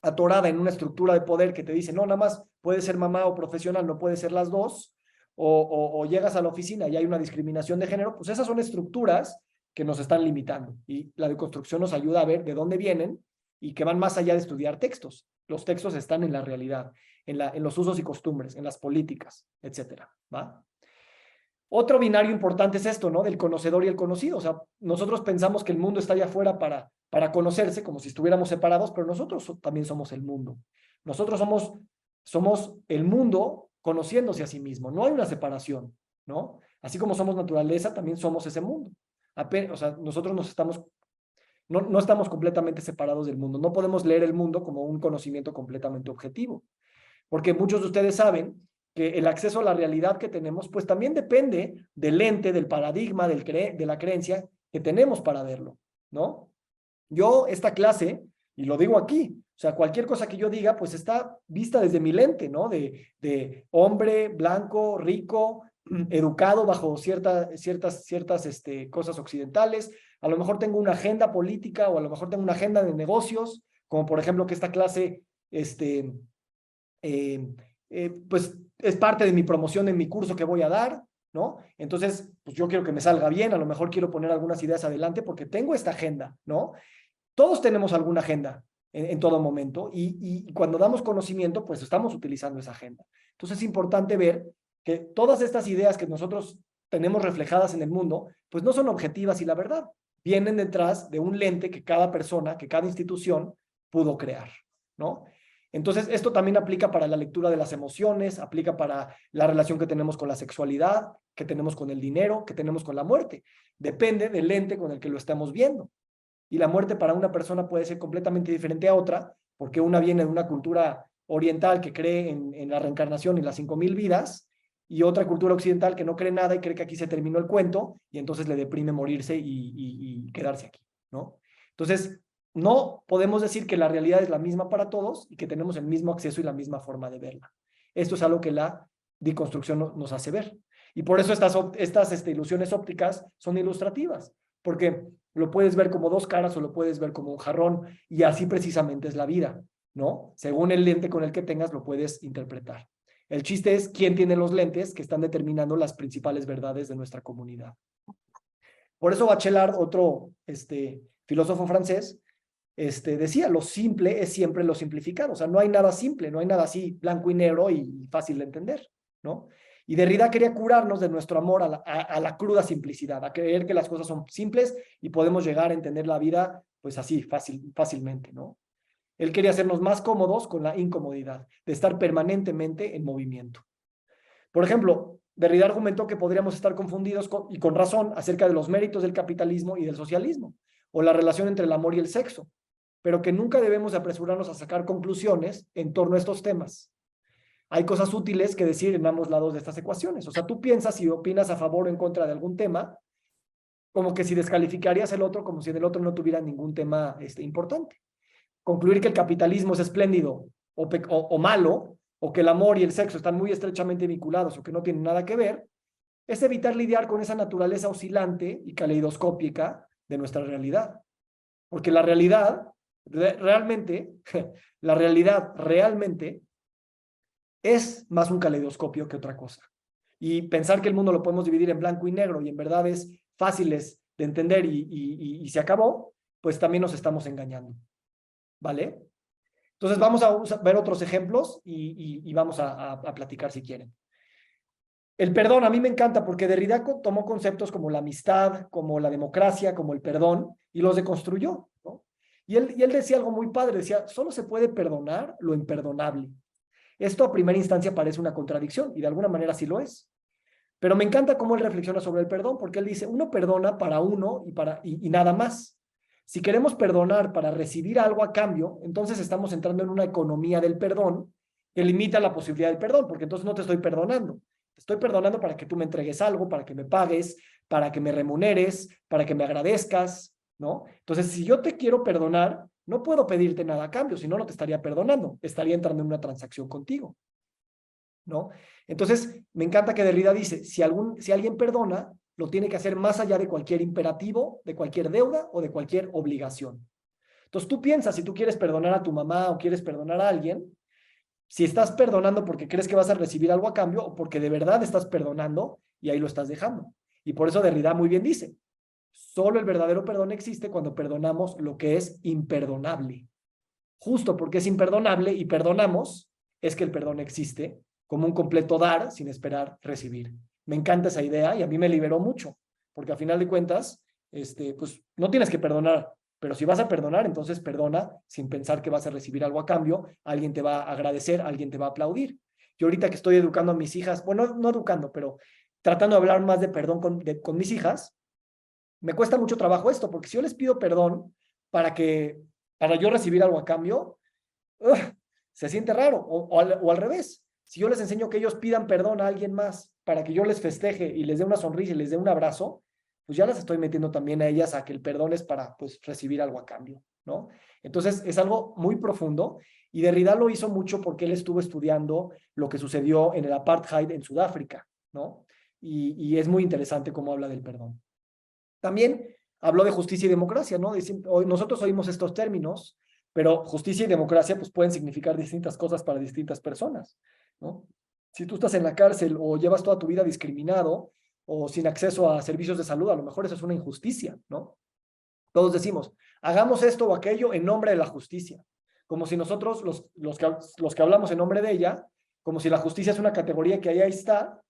atorada en una estructura de poder que te dice, no, nada más puede ser mamá o profesional, no puede ser las dos, o llegas a la oficina y hay una discriminación de género, pues esas son estructuras que nos están limitando. Y la deconstrucción nos ayuda a ver de dónde vienen y que van más allá de estudiar textos. Los textos están en la realidad, en los usos y costumbres, en las políticas, etcétera, ¿va? Otro binario importante es esto, ¿no? Del conocedor y el conocido. O sea, nosotros pensamos que el mundo está allá afuera para conocerse, como si estuviéramos separados, pero nosotros también somos el mundo. Nosotros somos el mundo conociéndose a sí mismo. No hay una separación, ¿no? Así como somos naturaleza, también somos ese mundo. O sea, nosotros no estamos completamente separados del mundo. No podemos leer el mundo como un conocimiento completamente objetivo. Porque muchos de ustedes saben que el acceso a la realidad que tenemos, pues también depende del lente, del paradigma, de la creencia que tenemos para verlo, ¿no? Yo, esta clase, y lo digo aquí, o sea, cualquier cosa que yo diga, pues está vista desde mi lente, ¿no? De hombre, blanco, rico, educado bajo ciertas cosas occidentales. A lo mejor tengo una agenda política o a lo mejor tengo una agenda de negocios, como por ejemplo que esta clase, pues es parte de mi promoción en mi curso que voy a dar, ¿no? Entonces, pues yo quiero que me salga bien, a lo mejor quiero poner algunas ideas adelante porque tengo esta agenda, ¿no? Todos tenemos alguna agenda en todo momento y cuando damos conocimiento, pues estamos utilizando esa agenda. Entonces es importante ver que todas estas ideas que nosotros tenemos reflejadas en el mundo, pues no son objetivas y la verdad, vienen detrás de un lente que cada persona, que cada institución pudo crear, ¿no? Entonces, esto también aplica para la lectura de las emociones, aplica para la relación que tenemos con la sexualidad, que tenemos con el dinero, que tenemos con la muerte. Depende del lente con el que lo estamos viendo. Y la muerte para una persona puede ser completamente diferente a otra, porque una viene de una cultura oriental que cree en la reencarnación y las 5000 vidas, y otra cultura occidental que no cree nada y cree que aquí se terminó el cuento, y entonces le deprime morirse y quedarse aquí, ¿no? Entonces, no podemos decir que la realidad es la misma para todos y que tenemos el mismo acceso y la misma forma de verla. Esto es algo que la deconstrucción nos hace ver. Y por eso estas ilusiones ópticas son ilustrativas, porque lo puedes ver como dos caras o lo puedes ver como un jarrón, y así precisamente es la vida, ¿no? Según el lente con el que tengas, lo puedes interpretar. El chiste es quién tiene los lentes que están determinando las principales verdades de nuestra comunidad. Por eso Bachelard, otro filósofo francés, decía, lo simple es siempre lo simplificado. O sea, no hay nada simple, no hay nada así blanco y negro y fácil de entender, ¿no? Y Derrida quería curarnos de nuestro amor a la cruda simplicidad, a creer que las cosas son simples y podemos llegar a entender la vida, pues así, fácilmente, ¿no? Él quería hacernos más cómodos con la incomodidad, de estar permanentemente en movimiento. Por ejemplo, Derrida argumentó que podríamos estar confundidos y con razón acerca de los méritos del capitalismo y del socialismo, o la relación entre el amor y el sexo, pero que nunca debemos apresurarnos a sacar conclusiones en torno a estos temas. Hay cosas útiles que decir en ambos lados de estas ecuaciones. O sea, tú piensas y opinas a favor o en contra de algún tema, como que si descalificarías el otro, como si en el otro no tuviera ningún tema importante. Concluir que el capitalismo es espléndido o malo, o que el amor y el sexo están muy estrechamente vinculados o que no tienen nada que ver, es evitar lidiar con esa naturaleza oscilante y caleidoscópica de nuestra realidad. Porque la realidad, realmente, la realidad realmente es más un caleidoscopio que otra cosa. Y pensar que el mundo lo podemos dividir en blanco y negro y en verdades fáciles de entender y se acabó, pues también nos estamos engañando. ¿Vale? Entonces vamos a ver otros ejemplos y vamos a platicar si quieren. El perdón a mí me encanta porque Derrida tomó conceptos como la amistad, como la democracia, como el perdón y los deconstruyó, ¿no? Y él decía algo muy padre, decía, solo se puede perdonar lo imperdonable. Esto a primera instancia parece una contradicción y de alguna manera sí lo es. Pero me encanta cómo él reflexiona sobre el perdón porque él dice, uno perdona para uno y nada más. Si queremos perdonar para recibir algo a cambio, entonces estamos entrando en una economía del perdón que limita la posibilidad del perdón, porque entonces no te estoy perdonando. Te estoy perdonando para que tú me entregues algo, para que me pagues, para que me remuneres, para que me agradezcas, ¿no? Entonces, si yo te quiero perdonar, no puedo pedirte nada a cambio, si no, no te estaría perdonando, estaría entrando en una transacción contigo, ¿no? Entonces, me encanta que Derrida dice, si alguien perdona, lo tiene que hacer más allá de cualquier imperativo, de cualquier deuda o de cualquier obligación. Entonces tú piensas, si tú quieres perdonar a tu mamá o quieres perdonar a alguien, si estás perdonando porque crees que vas a recibir algo a cambio o porque de verdad estás perdonando y ahí lo estás dejando. Y por eso Derrida muy bien dice, solo el verdadero perdón existe cuando perdonamos lo que es imperdonable. Justo porque es imperdonable y perdonamos, es que el perdón existe como un completo dar sin esperar recibir. Me encanta esa idea y a mí me liberó mucho, porque a final de cuentas, pues no tienes que perdonar, pero si vas a perdonar, entonces perdona sin pensar que vas a recibir algo a cambio, alguien te va a agradecer, alguien te va a aplaudir. Yo ahorita que estoy educando a mis hijas, bueno, no educando, pero tratando de hablar más de perdón con mis hijas, me cuesta mucho trabajo esto, porque si yo les pido perdón para yo recibir algo a cambio, se siente raro, o al revés. Si yo les enseño que ellos pidan perdón a alguien más para que yo les festeje y les dé una sonrisa y les dé un abrazo, pues ya las estoy metiendo también a ellas a que el perdón es para pues recibir algo a cambio, ¿no? Entonces es algo muy profundo y Derrida lo hizo mucho porque él estuvo estudiando lo que sucedió en el apartheid en Sudáfrica, ¿no? Y es muy interesante cómo habla del perdón. También habló de justicia y democracia, ¿no? Nosotros oímos estos términos, pero justicia y democracia pues pueden significar distintas cosas para distintas personas, ¿no? Si tú estás en la cárcel o llevas toda tu vida discriminado o sin acceso a servicios de salud, a lo mejor eso es una injusticia, ¿no? Todos decimos, hagamos esto o aquello en nombre de la justicia, como si nosotros, los que hablamos en nombre de ella, como si la justicia es una categoría que ahí está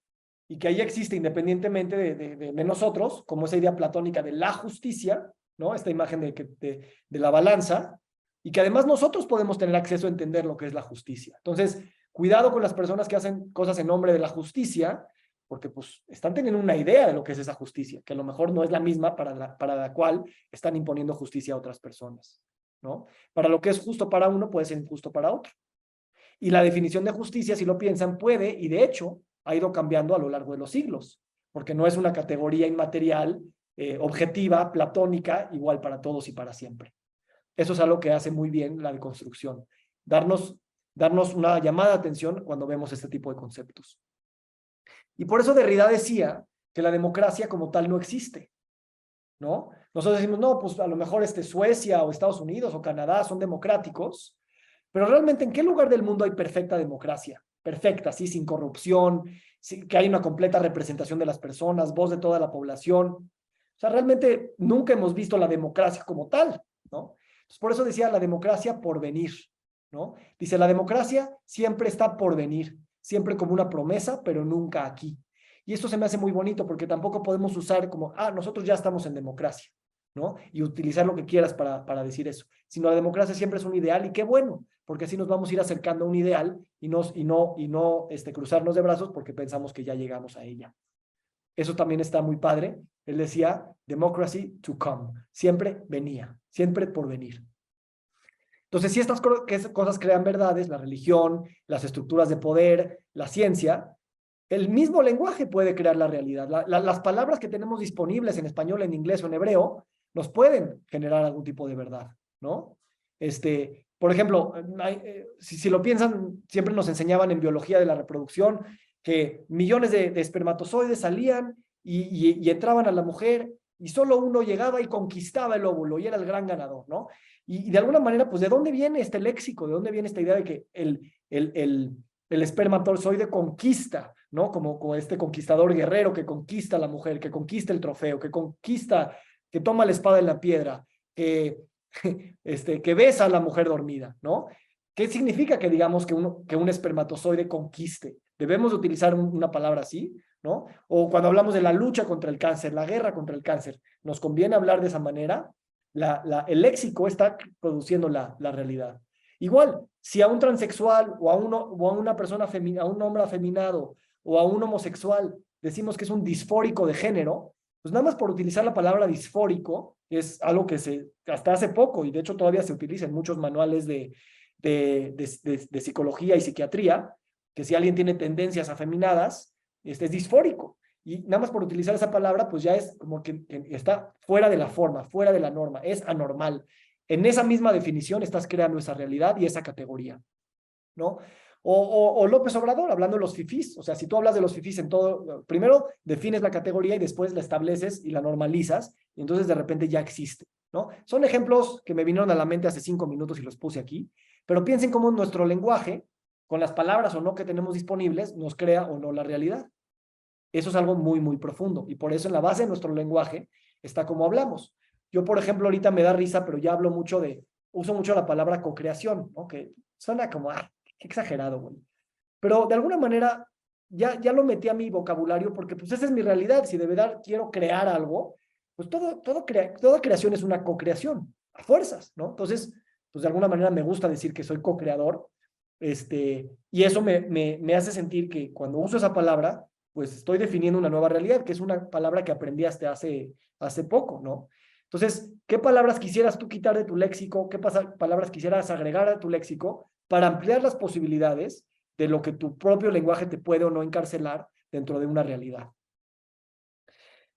y que ahí existe independientemente de nosotros, como esa idea platónica de la justicia, ¿no? Esta imagen de la balanza, y que además nosotros podemos tener acceso a entender lo que es la justicia. Entonces, cuidado con las personas que hacen cosas en nombre de la justicia, porque pues están teniendo una idea de lo que es esa justicia, que a lo mejor no es la misma para la cual están imponiendo justicia a otras personas, ¿no? Para lo que es justo para uno puede ser injusto para otro. Y la definición de justicia, si lo piensan, puede, y de hecho, ha ido cambiando a lo largo de los siglos, porque no es una categoría inmaterial, objetiva, platónica, igual para todos y para siempre. Eso es algo que hace muy bien la deconstrucción, darnos una llamada de atención cuando vemos este tipo de conceptos. Y por eso Derrida decía que la democracia como tal no existe, ¿no? Nosotros decimos, no, pues a lo mejor Suecia o Estados Unidos o Canadá son democráticos, pero realmente ¿en qué lugar del mundo hay perfecta democracia? Perfecta, sí, sin corrupción, que hay una completa representación de las personas, voz de toda la población. O sea, realmente nunca hemos visto la democracia como tal, ¿no? Entonces, por eso decía la democracia por venir, ¿no? Dice, la democracia siempre está por venir, siempre como una promesa, pero nunca aquí. Y esto se me hace muy bonito porque tampoco podemos usar como, nosotros ya estamos en democracia, ¿no? Y utilizar lo que quieras para decir eso. Sino la democracia siempre es un ideal y qué bueno, porque así nos vamos a ir acercando a un ideal y no cruzarnos de brazos porque pensamos que ya llegamos a ella. Eso también está muy padre. Él decía, democracy to come. Siempre venía, siempre por venir. Entonces, si estas cosas crean verdades, la religión, las estructuras de poder, la ciencia, el mismo lenguaje puede crear la realidad. Las palabras que tenemos disponibles en español, en inglés o en hebreo, nos pueden generar algún tipo de verdad, ¿no? Por ejemplo, si lo piensan, siempre nos enseñaban en biología de la reproducción que millones de espermatozoides salían y entraban a la mujer y solo uno llegaba y conquistaba el óvulo y era el gran ganador, ¿no? Y de alguna manera, pues, ¿de dónde viene este léxico? ¿De dónde viene esta idea de que el espermatozoide conquista, ¿no? Como este conquistador guerrero que conquista a la mujer, que conquista el trofeo, que conquista, que toma la espada en la piedra, que besa a la mujer dormida, ¿no? ¿Qué significa que digamos que un espermatozoide conquiste? ¿Debemos de utilizar una palabra así, ¿no? O cuando hablamos de la lucha contra el cáncer, la guerra contra el cáncer, ¿nos conviene hablar de esa manera? El léxico está produciendo la realidad. Igual, si a un transexual o a una persona a un hombre afeminado o a un homosexual decimos que es un disfórico de género, pues nada más por utilizar la palabra disfórico, es algo que hasta hace poco, y de hecho todavía se utiliza en muchos manuales de psicología y psiquiatría, que si alguien tiene tendencias afeminadas, es disfórico. Y nada más por utilizar esa palabra, pues ya es como que está fuera de la forma, fuera de la norma, es anormal. En esa misma definición estás creando esa realidad y esa categoría, ¿no? O López Obrador, hablando de los fifís. O sea, si tú hablas de los fifís en todo, primero defines la categoría y después la estableces y la normalizas, y entonces de repente ya existe, ¿no? Son ejemplos que me vinieron a la mente hace 5 minutos y los puse aquí, pero piensen cómo nuestro lenguaje, con las palabras o no que tenemos disponibles, nos crea o no la realidad. Eso es algo muy, muy profundo, y por eso en la base de nuestro lenguaje está como hablamos. Yo, por ejemplo, ahorita me da risa, pero ya uso mucho la palabra cocreación, ¿no? Que suena como, qué exagerado, güey. Pero de alguna manera ya lo metí a mi vocabulario porque pues esa es mi realidad. Si de verdad quiero crear algo, pues toda creación es una cocreación, a fuerzas, ¿no? Entonces, pues de alguna manera me gusta decir que soy co-creador, y eso me hace sentir que cuando uso esa palabra, pues estoy definiendo una nueva realidad, que es una palabra que aprendí hasta hace poco, ¿no? Entonces, ¿qué palabras quisieras tú quitar de tu léxico? ¿Qué palabras quisieras agregar a tu léxico para ampliar las posibilidades de lo que tu propio lenguaje te puede o no encarcelar dentro de una realidad?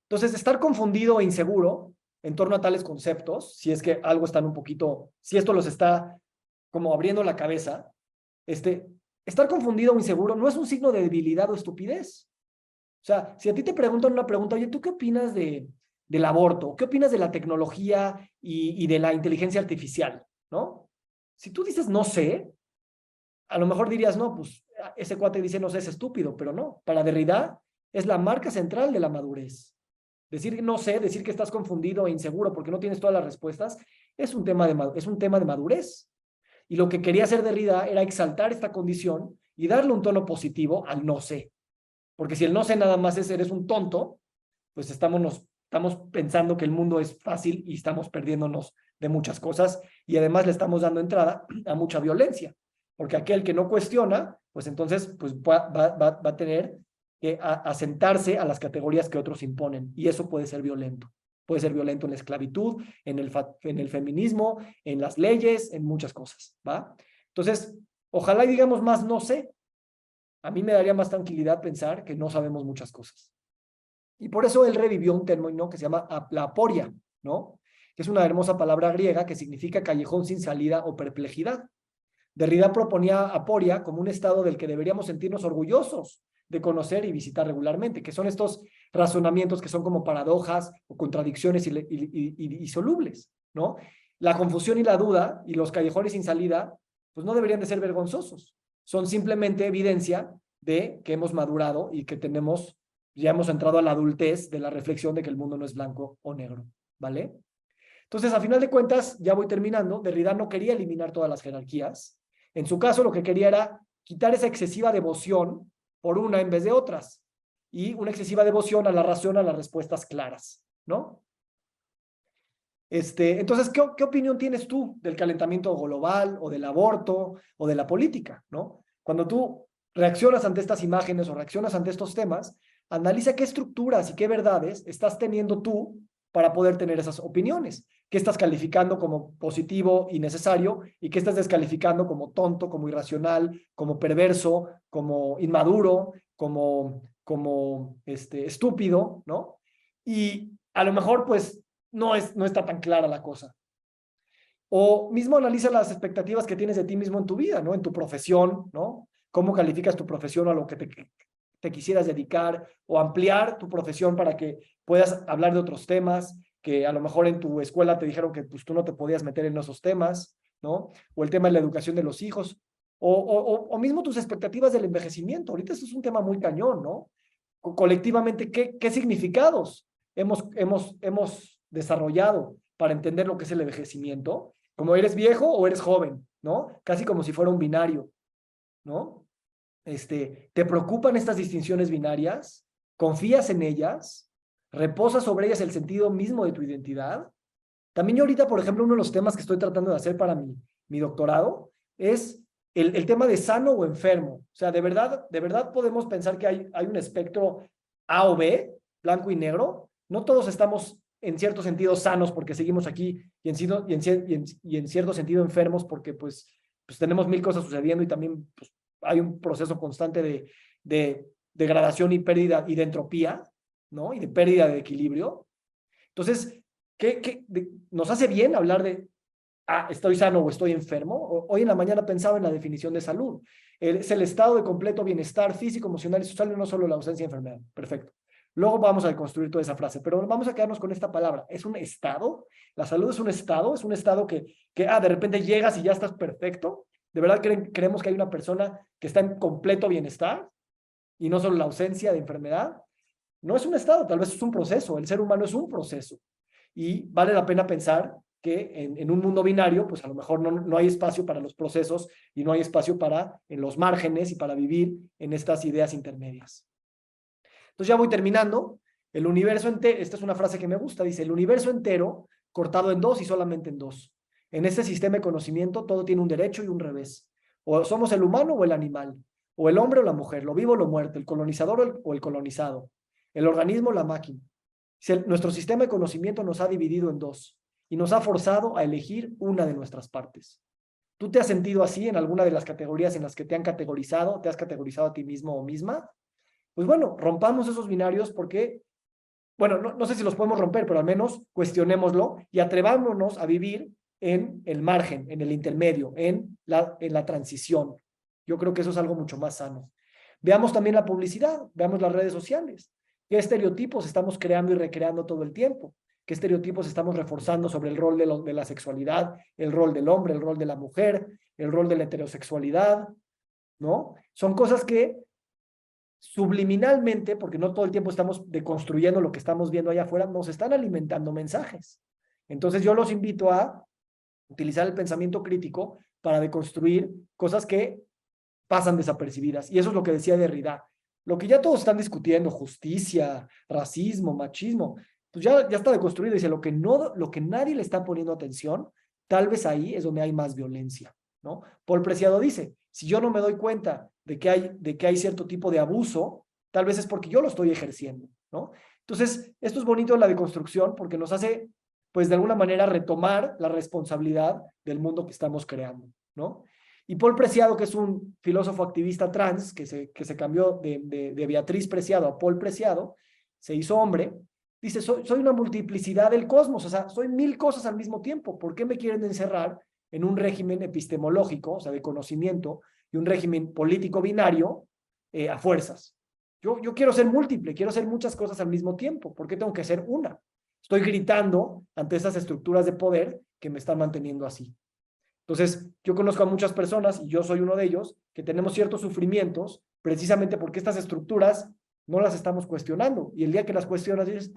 Entonces, estar confundido e inseguro en torno a tales conceptos, si es que algo están si esto los está como abriendo la cabeza, estar confundido o inseguro no es un signo de debilidad o estupidez. O sea, si a ti te preguntan una pregunta, oye, ¿tú qué opinas del aborto? ¿Qué opinas de la tecnología y de la inteligencia artificial? ¿No? Si tú dices no sé, a lo mejor dirías, no, pues ese cuate dice no sé, es estúpido, pero no. Para Derrida es la marca central de la madurez. Decir no sé, decir que estás confundido e inseguro porque no tienes todas las respuestas, es un tema de madurez. Y lo que quería hacer Derrida era exaltar esta condición y darle un tono positivo al no sé. Porque si el no sé nada más es eres un tonto, pues estamos pensando que el mundo es fácil y estamos perdiéndonos de muchas cosas, y además le estamos dando entrada a mucha violencia, porque aquel que no cuestiona, pues entonces pues va a tener que asentarse a las categorías que otros imponen, y eso puede ser violento. Puede ser violento en la esclavitud, en el feminismo, en las leyes, en muchas cosas, ¿va? Entonces, ojalá y digamos más no sé. A mí me daría más tranquilidad pensar que no sabemos muchas cosas. Y por eso él revivió un término que se llama la aporia, ¿no? Que es una hermosa palabra griega que significa callejón sin salida o perplejidad. Derrida proponía aporia como un estado del que deberíamos sentirnos orgullosos de conocer y visitar regularmente, que son estos razonamientos que son como paradojas o contradicciones insolubles, ¿no? La confusión y la duda y los callejones sin salida, pues no deberían de ser vergonzosos. Son simplemente evidencia de que hemos madurado y que ya hemos entrado a la adultez de la reflexión de que el mundo no es blanco o negro, ¿vale? Entonces, a final de cuentas, ya voy terminando, Derrida no quería eliminar todas las jerarquías. En su caso, lo que quería era quitar esa excesiva devoción por una en vez de otras, y una excesiva devoción a la razón, a las respuestas claras, ¿no? Entonces, ¿qué opinión tienes tú del calentamiento global o del aborto o de la política, ¿no? Cuando tú reaccionas ante estas imágenes o reaccionas ante estos temas, analiza qué estructuras y qué verdades estás teniendo tú para poder tener esas opiniones. ¿Qué estás calificando como positivo y necesario y qué estás descalificando como tonto, como irracional, como perverso, como inmaduro, como estúpido, ¿no? Y a lo mejor, pues, no está tan clara la cosa. O mismo analiza las expectativas que tienes de ti mismo en tu vida, ¿no? En tu profesión, ¿no? ¿Cómo calificas tu profesión a lo que te quisieras dedicar o ampliar tu profesión para que puedas hablar de otros temas que a lo mejor en tu escuela te dijeron que pues, tú no te podías meter en esos temas, ¿no? O el tema de la educación de los hijos, o mismo tus expectativas del envejecimiento. Ahorita eso es un tema muy cañón, ¿no? Colectivamente, ¿qué significados hemos desarrollado para entender lo que es el envejecimiento? Como eres viejo o eres joven, ¿no? Casi como si fuera un binario, ¿no? ¿Te preocupan estas distinciones binarias? ¿Confías en ellas? ¿Reposas sobre ellas el sentido mismo de tu identidad? También yo ahorita, por ejemplo, uno de los temas que estoy tratando de hacer para mi doctorado es el tema de sano o enfermo. O sea, de verdad podemos pensar que hay un espectro A o B, blanco y negro. No todos estamos en cierto sentido sanos porque seguimos aquí y en cierto sentido enfermos porque pues tenemos mil cosas sucediendo y también pues, hay un proceso constante de degradación y pérdida y de entropía, ¿no? Y de pérdida de equilibrio. Entonces, nos hace bien hablar de, estoy sano o estoy enfermo? Hoy en la mañana pensaba en la definición de salud. Es el estado de completo bienestar físico, emocional y social y no solo la ausencia de enfermedad. Perfecto. Luego vamos a construir toda esa frase, pero vamos a quedarnos con esta palabra. ¿Es un estado? ¿La salud es un estado que de repente llegas y ya estás perfecto? ¿De verdad creemos que hay una persona que está en completo bienestar y no solo la ausencia de enfermedad? No es un estado, tal vez es un proceso. El ser humano es un proceso. Y vale la pena pensar que en un mundo binario, pues a lo mejor no hay espacio para los procesos y no hay espacio para en los márgenes y para vivir en estas ideas intermedias. Entonces ya voy terminando. El universo entero, esta es una frase que me gusta, dice, el universo entero cortado en dos y solamente en dos. En este sistema de conocimiento todo tiene un derecho y un revés. O somos el humano o el animal, o el hombre o la mujer, lo vivo o lo muerto, el colonizador o el colonizado, el organismo o la máquina. Nuestro sistema de conocimiento nos ha dividido en dos y nos ha forzado a elegir una de nuestras partes. ¿Tú te has sentido así en alguna de las categorías en las que te han categorizado, te has categorizado a ti mismo o misma? Pues bueno, rompamos esos binarios porque, bueno, no sé si los podemos romper, pero al menos cuestionémoslo y atrevámonos a vivir en el margen, en el intermedio, en la transición. Yo creo que eso es algo mucho más sano. Veamos también la publicidad, veamos las redes sociales. ¿Qué estereotipos estamos creando y recreando todo el tiempo? ¿Qué estereotipos estamos reforzando sobre el rol de la sexualidad, el rol del hombre, el rol de la mujer, el rol de la heterosexualidad? ¿No? Son cosas que subliminalmente, porque no todo el tiempo estamos deconstruyendo lo que estamos viendo allá afuera, nos están alimentando mensajes. Entonces yo los invito a utilizar el pensamiento crítico para deconstruir cosas que pasan desapercibidas. Y eso es lo que decía Derrida. Lo que ya todos están discutiendo, justicia, racismo, machismo, pues ya está deconstruido. Dice, lo que nadie le está poniendo atención, tal vez ahí es donde hay más violencia, ¿no? Paul Preciado dice, si yo no me doy cuenta de que hay cierto tipo de abuso, tal vez es porque yo lo estoy ejerciendo, ¿no? Entonces, esto es bonito de la deconstrucción porque nos hace, pues de alguna manera, retomar la responsabilidad del mundo que estamos creando, ¿no? Y Paul Preciado, que es un filósofo activista trans, que se cambió de Beatriz Preciado a Paul Preciado, se hizo hombre, dice, soy una multiplicidad del cosmos, o sea, soy mil cosas al mismo tiempo. ¿Por qué me quieren encerrar en un régimen epistemológico, o sea, de conocimiento, y un régimen político binario a fuerzas? Yo quiero ser múltiple, quiero ser muchas cosas al mismo tiempo. ¿Por qué tengo que ser una? Estoy gritando ante esas estructuras de poder que me están manteniendo así. Entonces, yo conozco a muchas personas, y yo soy uno de ellos, que tenemos ciertos sufrimientos precisamente porque estas estructuras no las estamos cuestionando. Y el día que las cuestionas dices,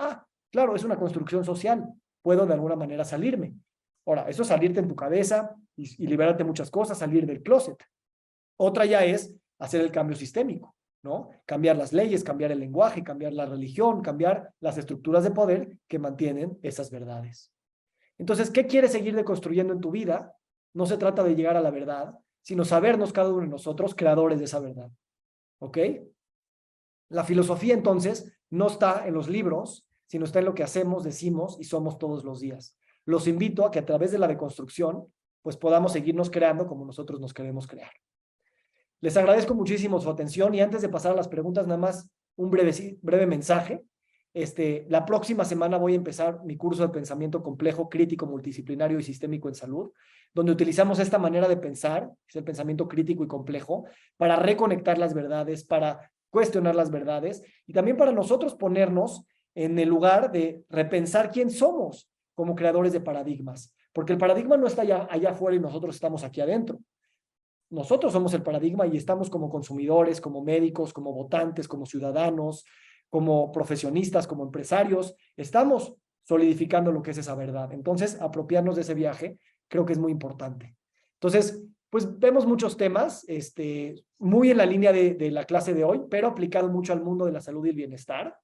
claro, es una construcción social. puedo de alguna manera salirme. Ahora, eso es salirte en tu cabeza y liberarte muchas cosas, salir del closet. Otra ya es hacer el cambio sistémico, ¿no? Cambiar las leyes, cambiar el lenguaje, cambiar la religión, cambiar las estructuras de poder que mantienen esas verdades. Entonces, ¿qué quieres seguir deconstruyendo en tu vida? No se trata de llegar a la verdad, sino sabernos cada uno de nosotros creadores de esa verdad. ¿Ok? La filosofía, entonces, no está en los libros, sino está en lo que hacemos, decimos y somos todos los días. Los invito a que a través de la deconstrucción, pues podamos seguirnos creando como nosotros nos queremos crear. Les agradezco muchísimo su atención y antes de pasar a las preguntas, nada más un breve mensaje. La próxima semana voy a empezar mi curso de pensamiento complejo, crítico, multidisciplinario y sistémico en salud, donde utilizamos esta manera de pensar, es el pensamiento crítico y complejo, para reconectar las verdades, para cuestionar las verdades y también para nosotros ponernos en el lugar de repensar quién somos como creadores de paradigmas, porque el paradigma no está allá afuera y nosotros estamos aquí adentro. Nosotros somos el paradigma y estamos como consumidores, como médicos, como votantes, como ciudadanos, como profesionistas, como empresarios, estamos solidificando lo que es esa verdad. Entonces, apropiarnos de ese viaje creo que es muy importante. Entonces, pues vemos muchos temas, muy en la línea de la clase de hoy, pero aplicado mucho al mundo de la salud y el bienestar.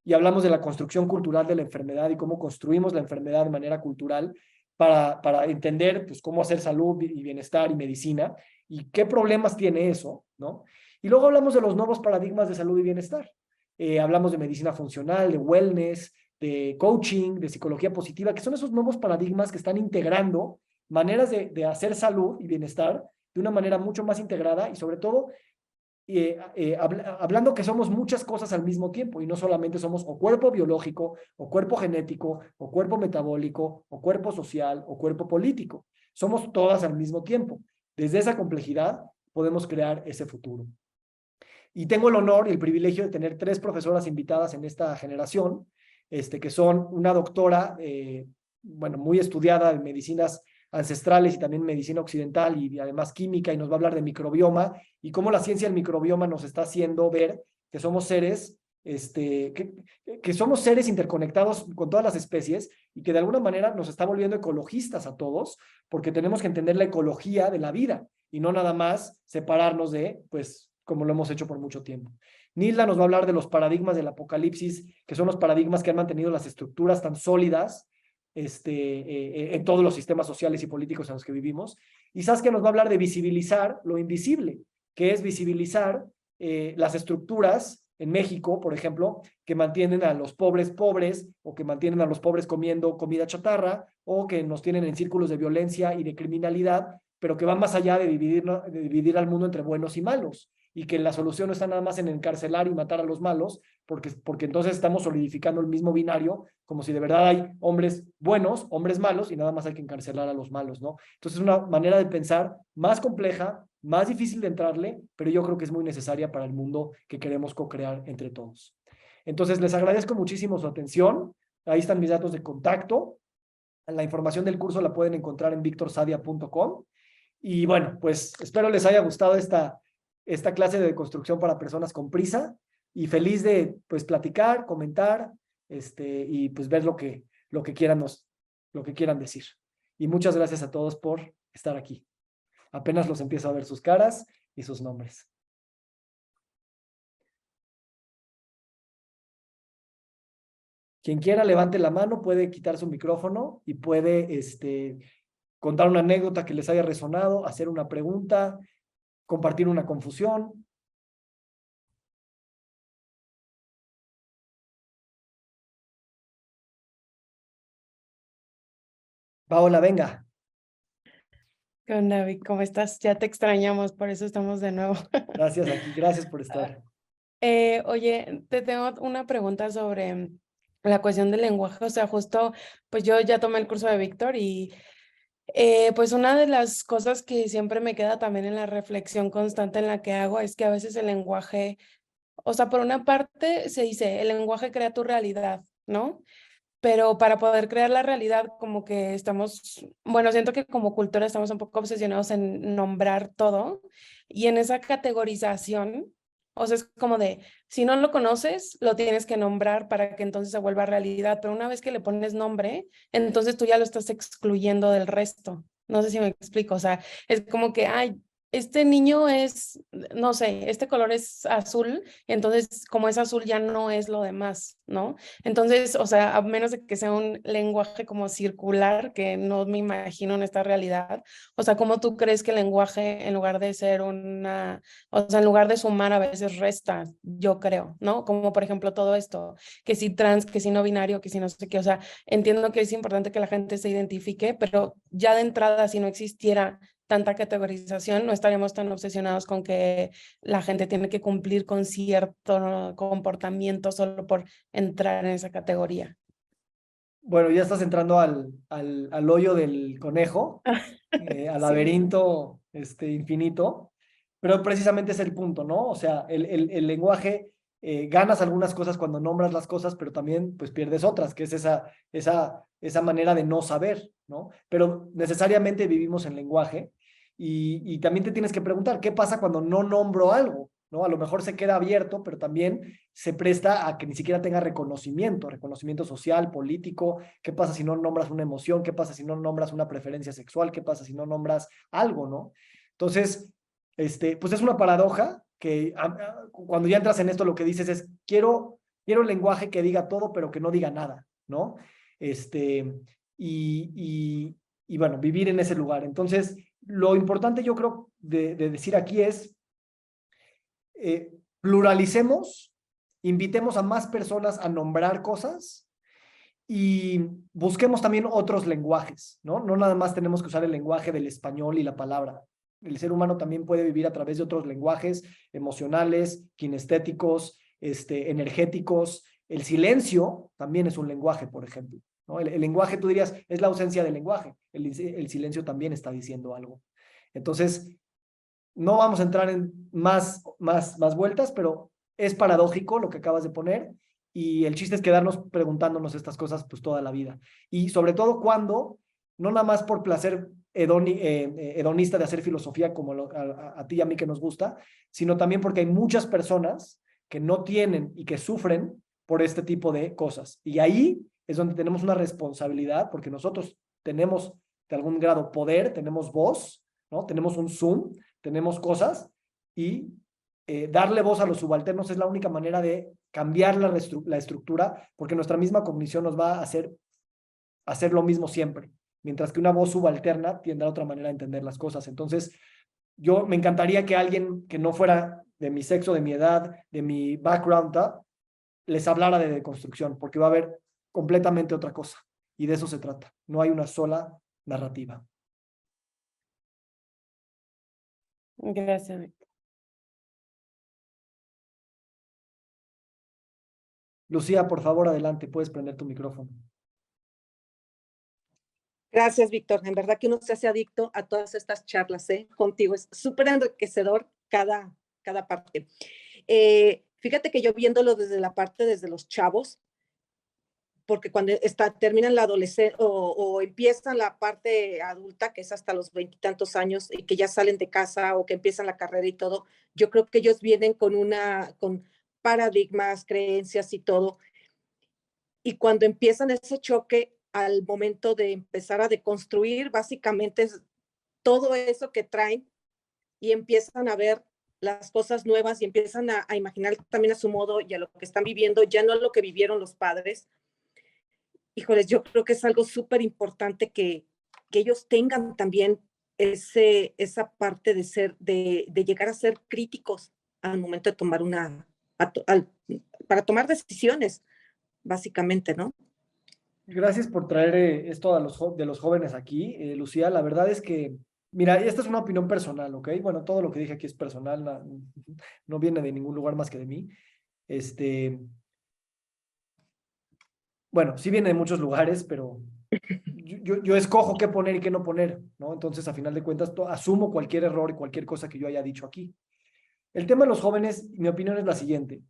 Y hablamos de la construcción cultural de la enfermedad y cómo construimos la enfermedad de manera cultural para entender pues, cómo hacer salud y bienestar y medicina y qué problemas tiene eso, ¿no? Y luego hablamos de los nuevos paradigmas de salud y bienestar. Hablamos de medicina funcional, de wellness, de coaching, de psicología positiva, que son esos nuevos paradigmas que están integrando maneras de hacer salud y bienestar de una manera mucho más integrada y sobre todo hablando que somos muchas cosas al mismo tiempo y no solamente somos o cuerpo biológico, o cuerpo genético, o cuerpo metabólico, o cuerpo social, o cuerpo político. Somos todas al mismo tiempo. Desde esa complejidad podemos crear ese futuro. Y tengo el honor y el privilegio de tener 3 profesoras invitadas en esta generación, que son una doctora, bueno, muy estudiada en medicinas ancestrales y también medicina occidental y además química, y nos va a hablar de microbioma y cómo la ciencia del microbioma nos está haciendo ver que somos seres, que somos seres interconectados con todas las especies y que de alguna manera nos está volviendo ecologistas a todos, porque tenemos que entender la ecología de la vida y no nada más separarnos de, pues, como lo hemos hecho por mucho tiempo. Nilda nos va a hablar de los paradigmas del apocalipsis, que son los paradigmas que han mantenido las estructuras tan sólidas en todos los sistemas sociales y políticos en los que vivimos. Y Saskia nos va a hablar de visibilizar lo invisible, que es visibilizar las estructuras en México, por ejemplo, que mantienen a los pobres pobres o que mantienen a los pobres comiendo comida chatarra o que nos tienen en círculos de violencia y de criminalidad, pero que van más allá de dividir al mundo entre buenos y malos y que la solución no está nada más en encarcelar y matar a los malos, porque entonces estamos solidificando el mismo binario, como si de verdad hay hombres buenos, hombres malos, y nada más hay que encarcelar a los malos, ¿no? Entonces es una manera de pensar más compleja, más difícil de entrarle, pero yo creo que es muy necesaria para el mundo que queremos co-crear entre todos. Entonces les agradezco muchísimo su atención. Ahí están mis datos de contacto. La información del curso la pueden encontrar en victorsadia.com. Y bueno, pues espero les haya gustado esta clase de construcción para personas con prisa y feliz de pues platicar, comentar y pues ver lo que quieran decir. Y muchas gracias a todos por estar aquí. Apenas los empiezo a ver sus caras y sus nombres. Quien quiera levante la mano, puede quitar su micrófono y puede contar una anécdota que les haya resonado, hacer una pregunta, compartir una confusión. Paola, venga. ¿Qué onda, Vic? ¿Cómo estás? Ya te extrañamos, por eso estamos de nuevo. Gracias aquí, gracias por estar. Oye, te tengo una pregunta sobre la cuestión del lenguaje. O sea, justo, pues yo ya tomé el curso de Víctor y pues una de las cosas que siempre me queda también en la reflexión constante en la que hago es que a veces el lenguaje, o sea, por una parte se dice, el lenguaje crea tu realidad, ¿no? Pero para poder crear la realidad, como que estamos, bueno, siento que como cultura estamos un poco obsesionados en nombrar todo y en esa categorización O sea, es como de, si no lo conoces, lo tienes que nombrar para que entonces se vuelva realidad, pero una vez que le pones nombre, entonces tú ya lo estás excluyendo del resto. No sé si me explico, o sea, es como que, ay, este niño es, no sé, este color es azul, entonces como es azul ya no es lo demás, ¿no? Entonces, o sea, a menos de que sea un lenguaje como circular, que no me imagino en esta realidad, o sea, ¿cómo tú crees que el lenguaje, en lugar de ser una, o sea, en lugar de sumar, a veces resta, yo creo, ¿no? Como por ejemplo todo esto, que si trans, que si no binario, que si no sé qué, o sea, entiendo que es importante que la gente se identifique, pero ya de entrada, si no existiera tanta categorización, no estaríamos tan obsesionados con que la gente tiene que cumplir con cierto comportamiento solo por entrar en esa categoría. Bueno, ya estás entrando al hoyo del conejo, al Sí. laberinto infinito, pero precisamente es el punto, ¿no? O sea, el lenguaje, ganas algunas cosas cuando nombras las cosas, pero también pues pierdes otras, que es esa manera de no saber, ¿no? Pero necesariamente vivimos en lenguaje y también te tienes que preguntar, ¿qué pasa cuando no nombro algo? ¿No? A lo mejor se queda abierto, pero también se presta a que ni siquiera tenga reconocimiento social, político. ¿Qué pasa si no nombras una emoción? ¿Qué pasa si no nombras una preferencia sexual? ¿Qué pasa si no nombras algo, no? Entonces, pues es una paradoja que cuando ya entras en esto lo que dices es, quiero un lenguaje que diga todo, pero que no diga nada, ¿no? Este, y, y, y bueno, vivir en ese lugar. Entonces, lo importante yo creo de decir aquí es, pluralicemos, invitemos a más personas a nombrar cosas y busquemos también otros lenguajes, ¿no? No nada más tenemos que usar el lenguaje del español y la palabra. El ser humano también puede vivir a través de otros lenguajes emocionales, kinestéticos, energéticos. El silencio también es un lenguaje, por ejemplo, ¿no? El lenguaje, tú dirías, es la ausencia del lenguaje. El silencio también está diciendo algo. Entonces, no vamos a entrar en más vueltas, pero es paradójico lo que acabas de poner y el chiste es quedarnos preguntándonos estas cosas pues toda la vida. Y sobre todo cuando, no nada más por placer hedonista de hacer filosofía como a ti y a mí que nos gusta, sino también porque hay muchas personas que no tienen y que sufren por este tipo de cosas. Y ahí es donde tenemos una responsabilidad porque nosotros tenemos de algún grado poder, tenemos voz, ¿no? Tenemos un Zoom, tenemos cosas y darle voz a los subalternos es la única manera de cambiar la estructura porque nuestra misma cognición nos va a hacer lo mismo siempre, mientras que una voz subalterna tendrá otra manera de entender las cosas. Entonces, yo me encantaría que alguien que no fuera de mi sexo, de mi edad, de mi background, les hablara de deconstrucción, porque va a haber completamente otra cosa. Y de eso se trata. No hay una sola narrativa. Gracias. Lucía, por favor, adelante, puedes prender tu micrófono. Gracias, Víctor. En verdad que uno se hace adicto a todas estas charlas, ¿eh? Contigo. Es súper enriquecedor cada parte. Fíjate que yo viéndolo desde la parte, desde los chavos, porque cuando terminan la adolescencia o empiezan la parte adulta, que es hasta los 20 y tantos años, y que ya salen de casa o que empiezan la carrera y todo, yo creo que ellos vienen con paradigmas, creencias y todo. Y cuando empiezan ese choque, al momento de empezar a deconstruir, básicamente es todo eso que traen y empiezan a ver las cosas nuevas y empiezan a imaginar también a su modo y a lo que están viviendo, ya no a lo que vivieron los padres. Híjoles, yo creo que es algo súper importante que ellos tengan también esa parte de llegar a ser críticos al momento de tomar para tomar decisiones, básicamente, ¿no? Gracias por traer esto de los jóvenes aquí, Lucía. La verdad es que, mira, esta es una opinión personal, ¿ok? Bueno, todo lo que dije aquí es personal, no viene de ningún lugar más que de mí. Bueno, sí viene de muchos lugares, pero yo escojo qué poner y qué no poner, ¿no? Entonces, a final de cuentas, asumo cualquier error y cualquier cosa que yo haya dicho aquí. El tema de los jóvenes, mi opinión es la siguiente.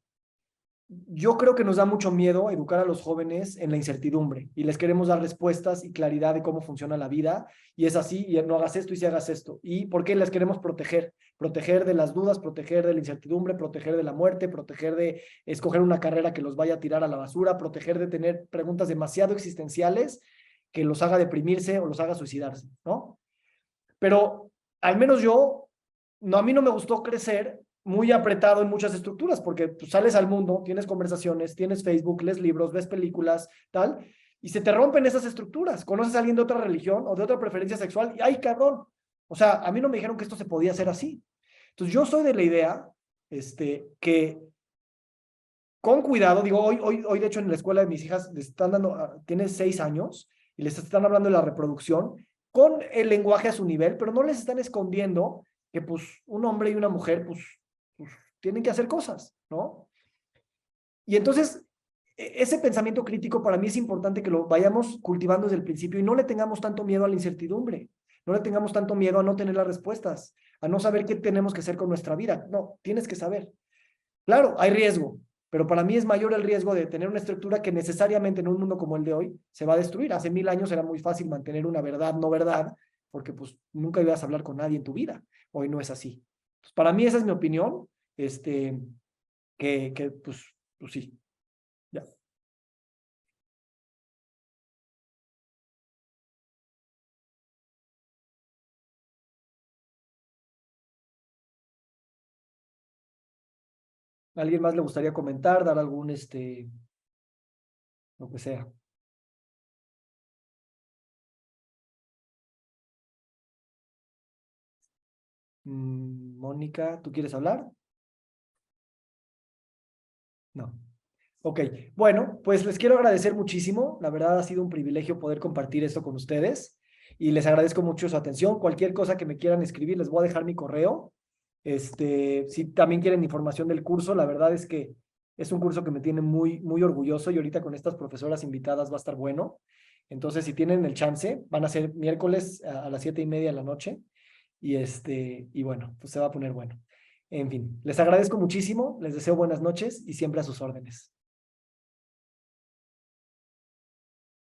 yo creo que nos da mucho miedo educar a los jóvenes en la incertidumbre y les queremos dar respuestas y claridad de cómo funciona la vida y es así y no hagas esto y si hagas esto. ¿Y por qué les queremos proteger? Proteger de las dudas, proteger de la incertidumbre, proteger de la muerte, proteger de escoger una carrera que los vaya a tirar a la basura, proteger de tener preguntas demasiado existenciales que los haga deprimirse o los haga suicidarse, ¿no? Pero al menos yo, no, a mí no me gustó crecer muy apretado en muchas estructuras, porque tú sales al mundo, tienes conversaciones, tienes Facebook, lees libros, ves películas, tal, y se te rompen esas estructuras. Conoces a alguien de otra religión o de otra preferencia sexual y ¡ay, cabrón! O sea, a mí no me dijeron que esto se podía hacer así. Entonces yo soy de la idea que con cuidado, digo, hoy de hecho en la escuela de mis hijas les están dando, tiene 6 años y les están hablando de la reproducción con el lenguaje a su nivel, pero no les están escondiendo que pues un hombre y una mujer pues tienen que hacer cosas, ¿no? Y entonces, ese pensamiento crítico para mí es importante que lo vayamos cultivando desde el principio y no le tengamos tanto miedo a la incertidumbre, no le tengamos tanto miedo a no tener las respuestas, a no saber qué tenemos que hacer con nuestra vida. No, tienes que saber. Claro, hay riesgo, pero para mí es mayor el riesgo de tener una estructura que necesariamente en un mundo como el de hoy se va a destruir. Hace 1000 años era muy fácil mantener una verdad, no verdad, porque pues nunca ibas a hablar con nadie en tu vida. Hoy no es así. Pues, para mí esa es mi opinión, pues sí, ya. ¿A alguien más le gustaría comentar, dar algún, lo que sea? Mónica, ¿tú quieres hablar? No. Ok, bueno, pues les quiero agradecer muchísimo. La verdad ha sido un privilegio poder compartir esto con ustedes y les agradezco mucho su atención. Cualquier cosa que me quieran escribir, les voy a dejar mi correo. Si también quieren información del curso, la verdad es que es un curso que me tiene muy, muy orgulloso y ahorita con estas profesoras invitadas va a estar bueno. Entonces, si tienen el chance, van a ser miércoles a las 7:30 de la noche y bueno, pues se va a poner bueno. En fin, les agradezco muchísimo, les deseo buenas noches y siempre a sus órdenes.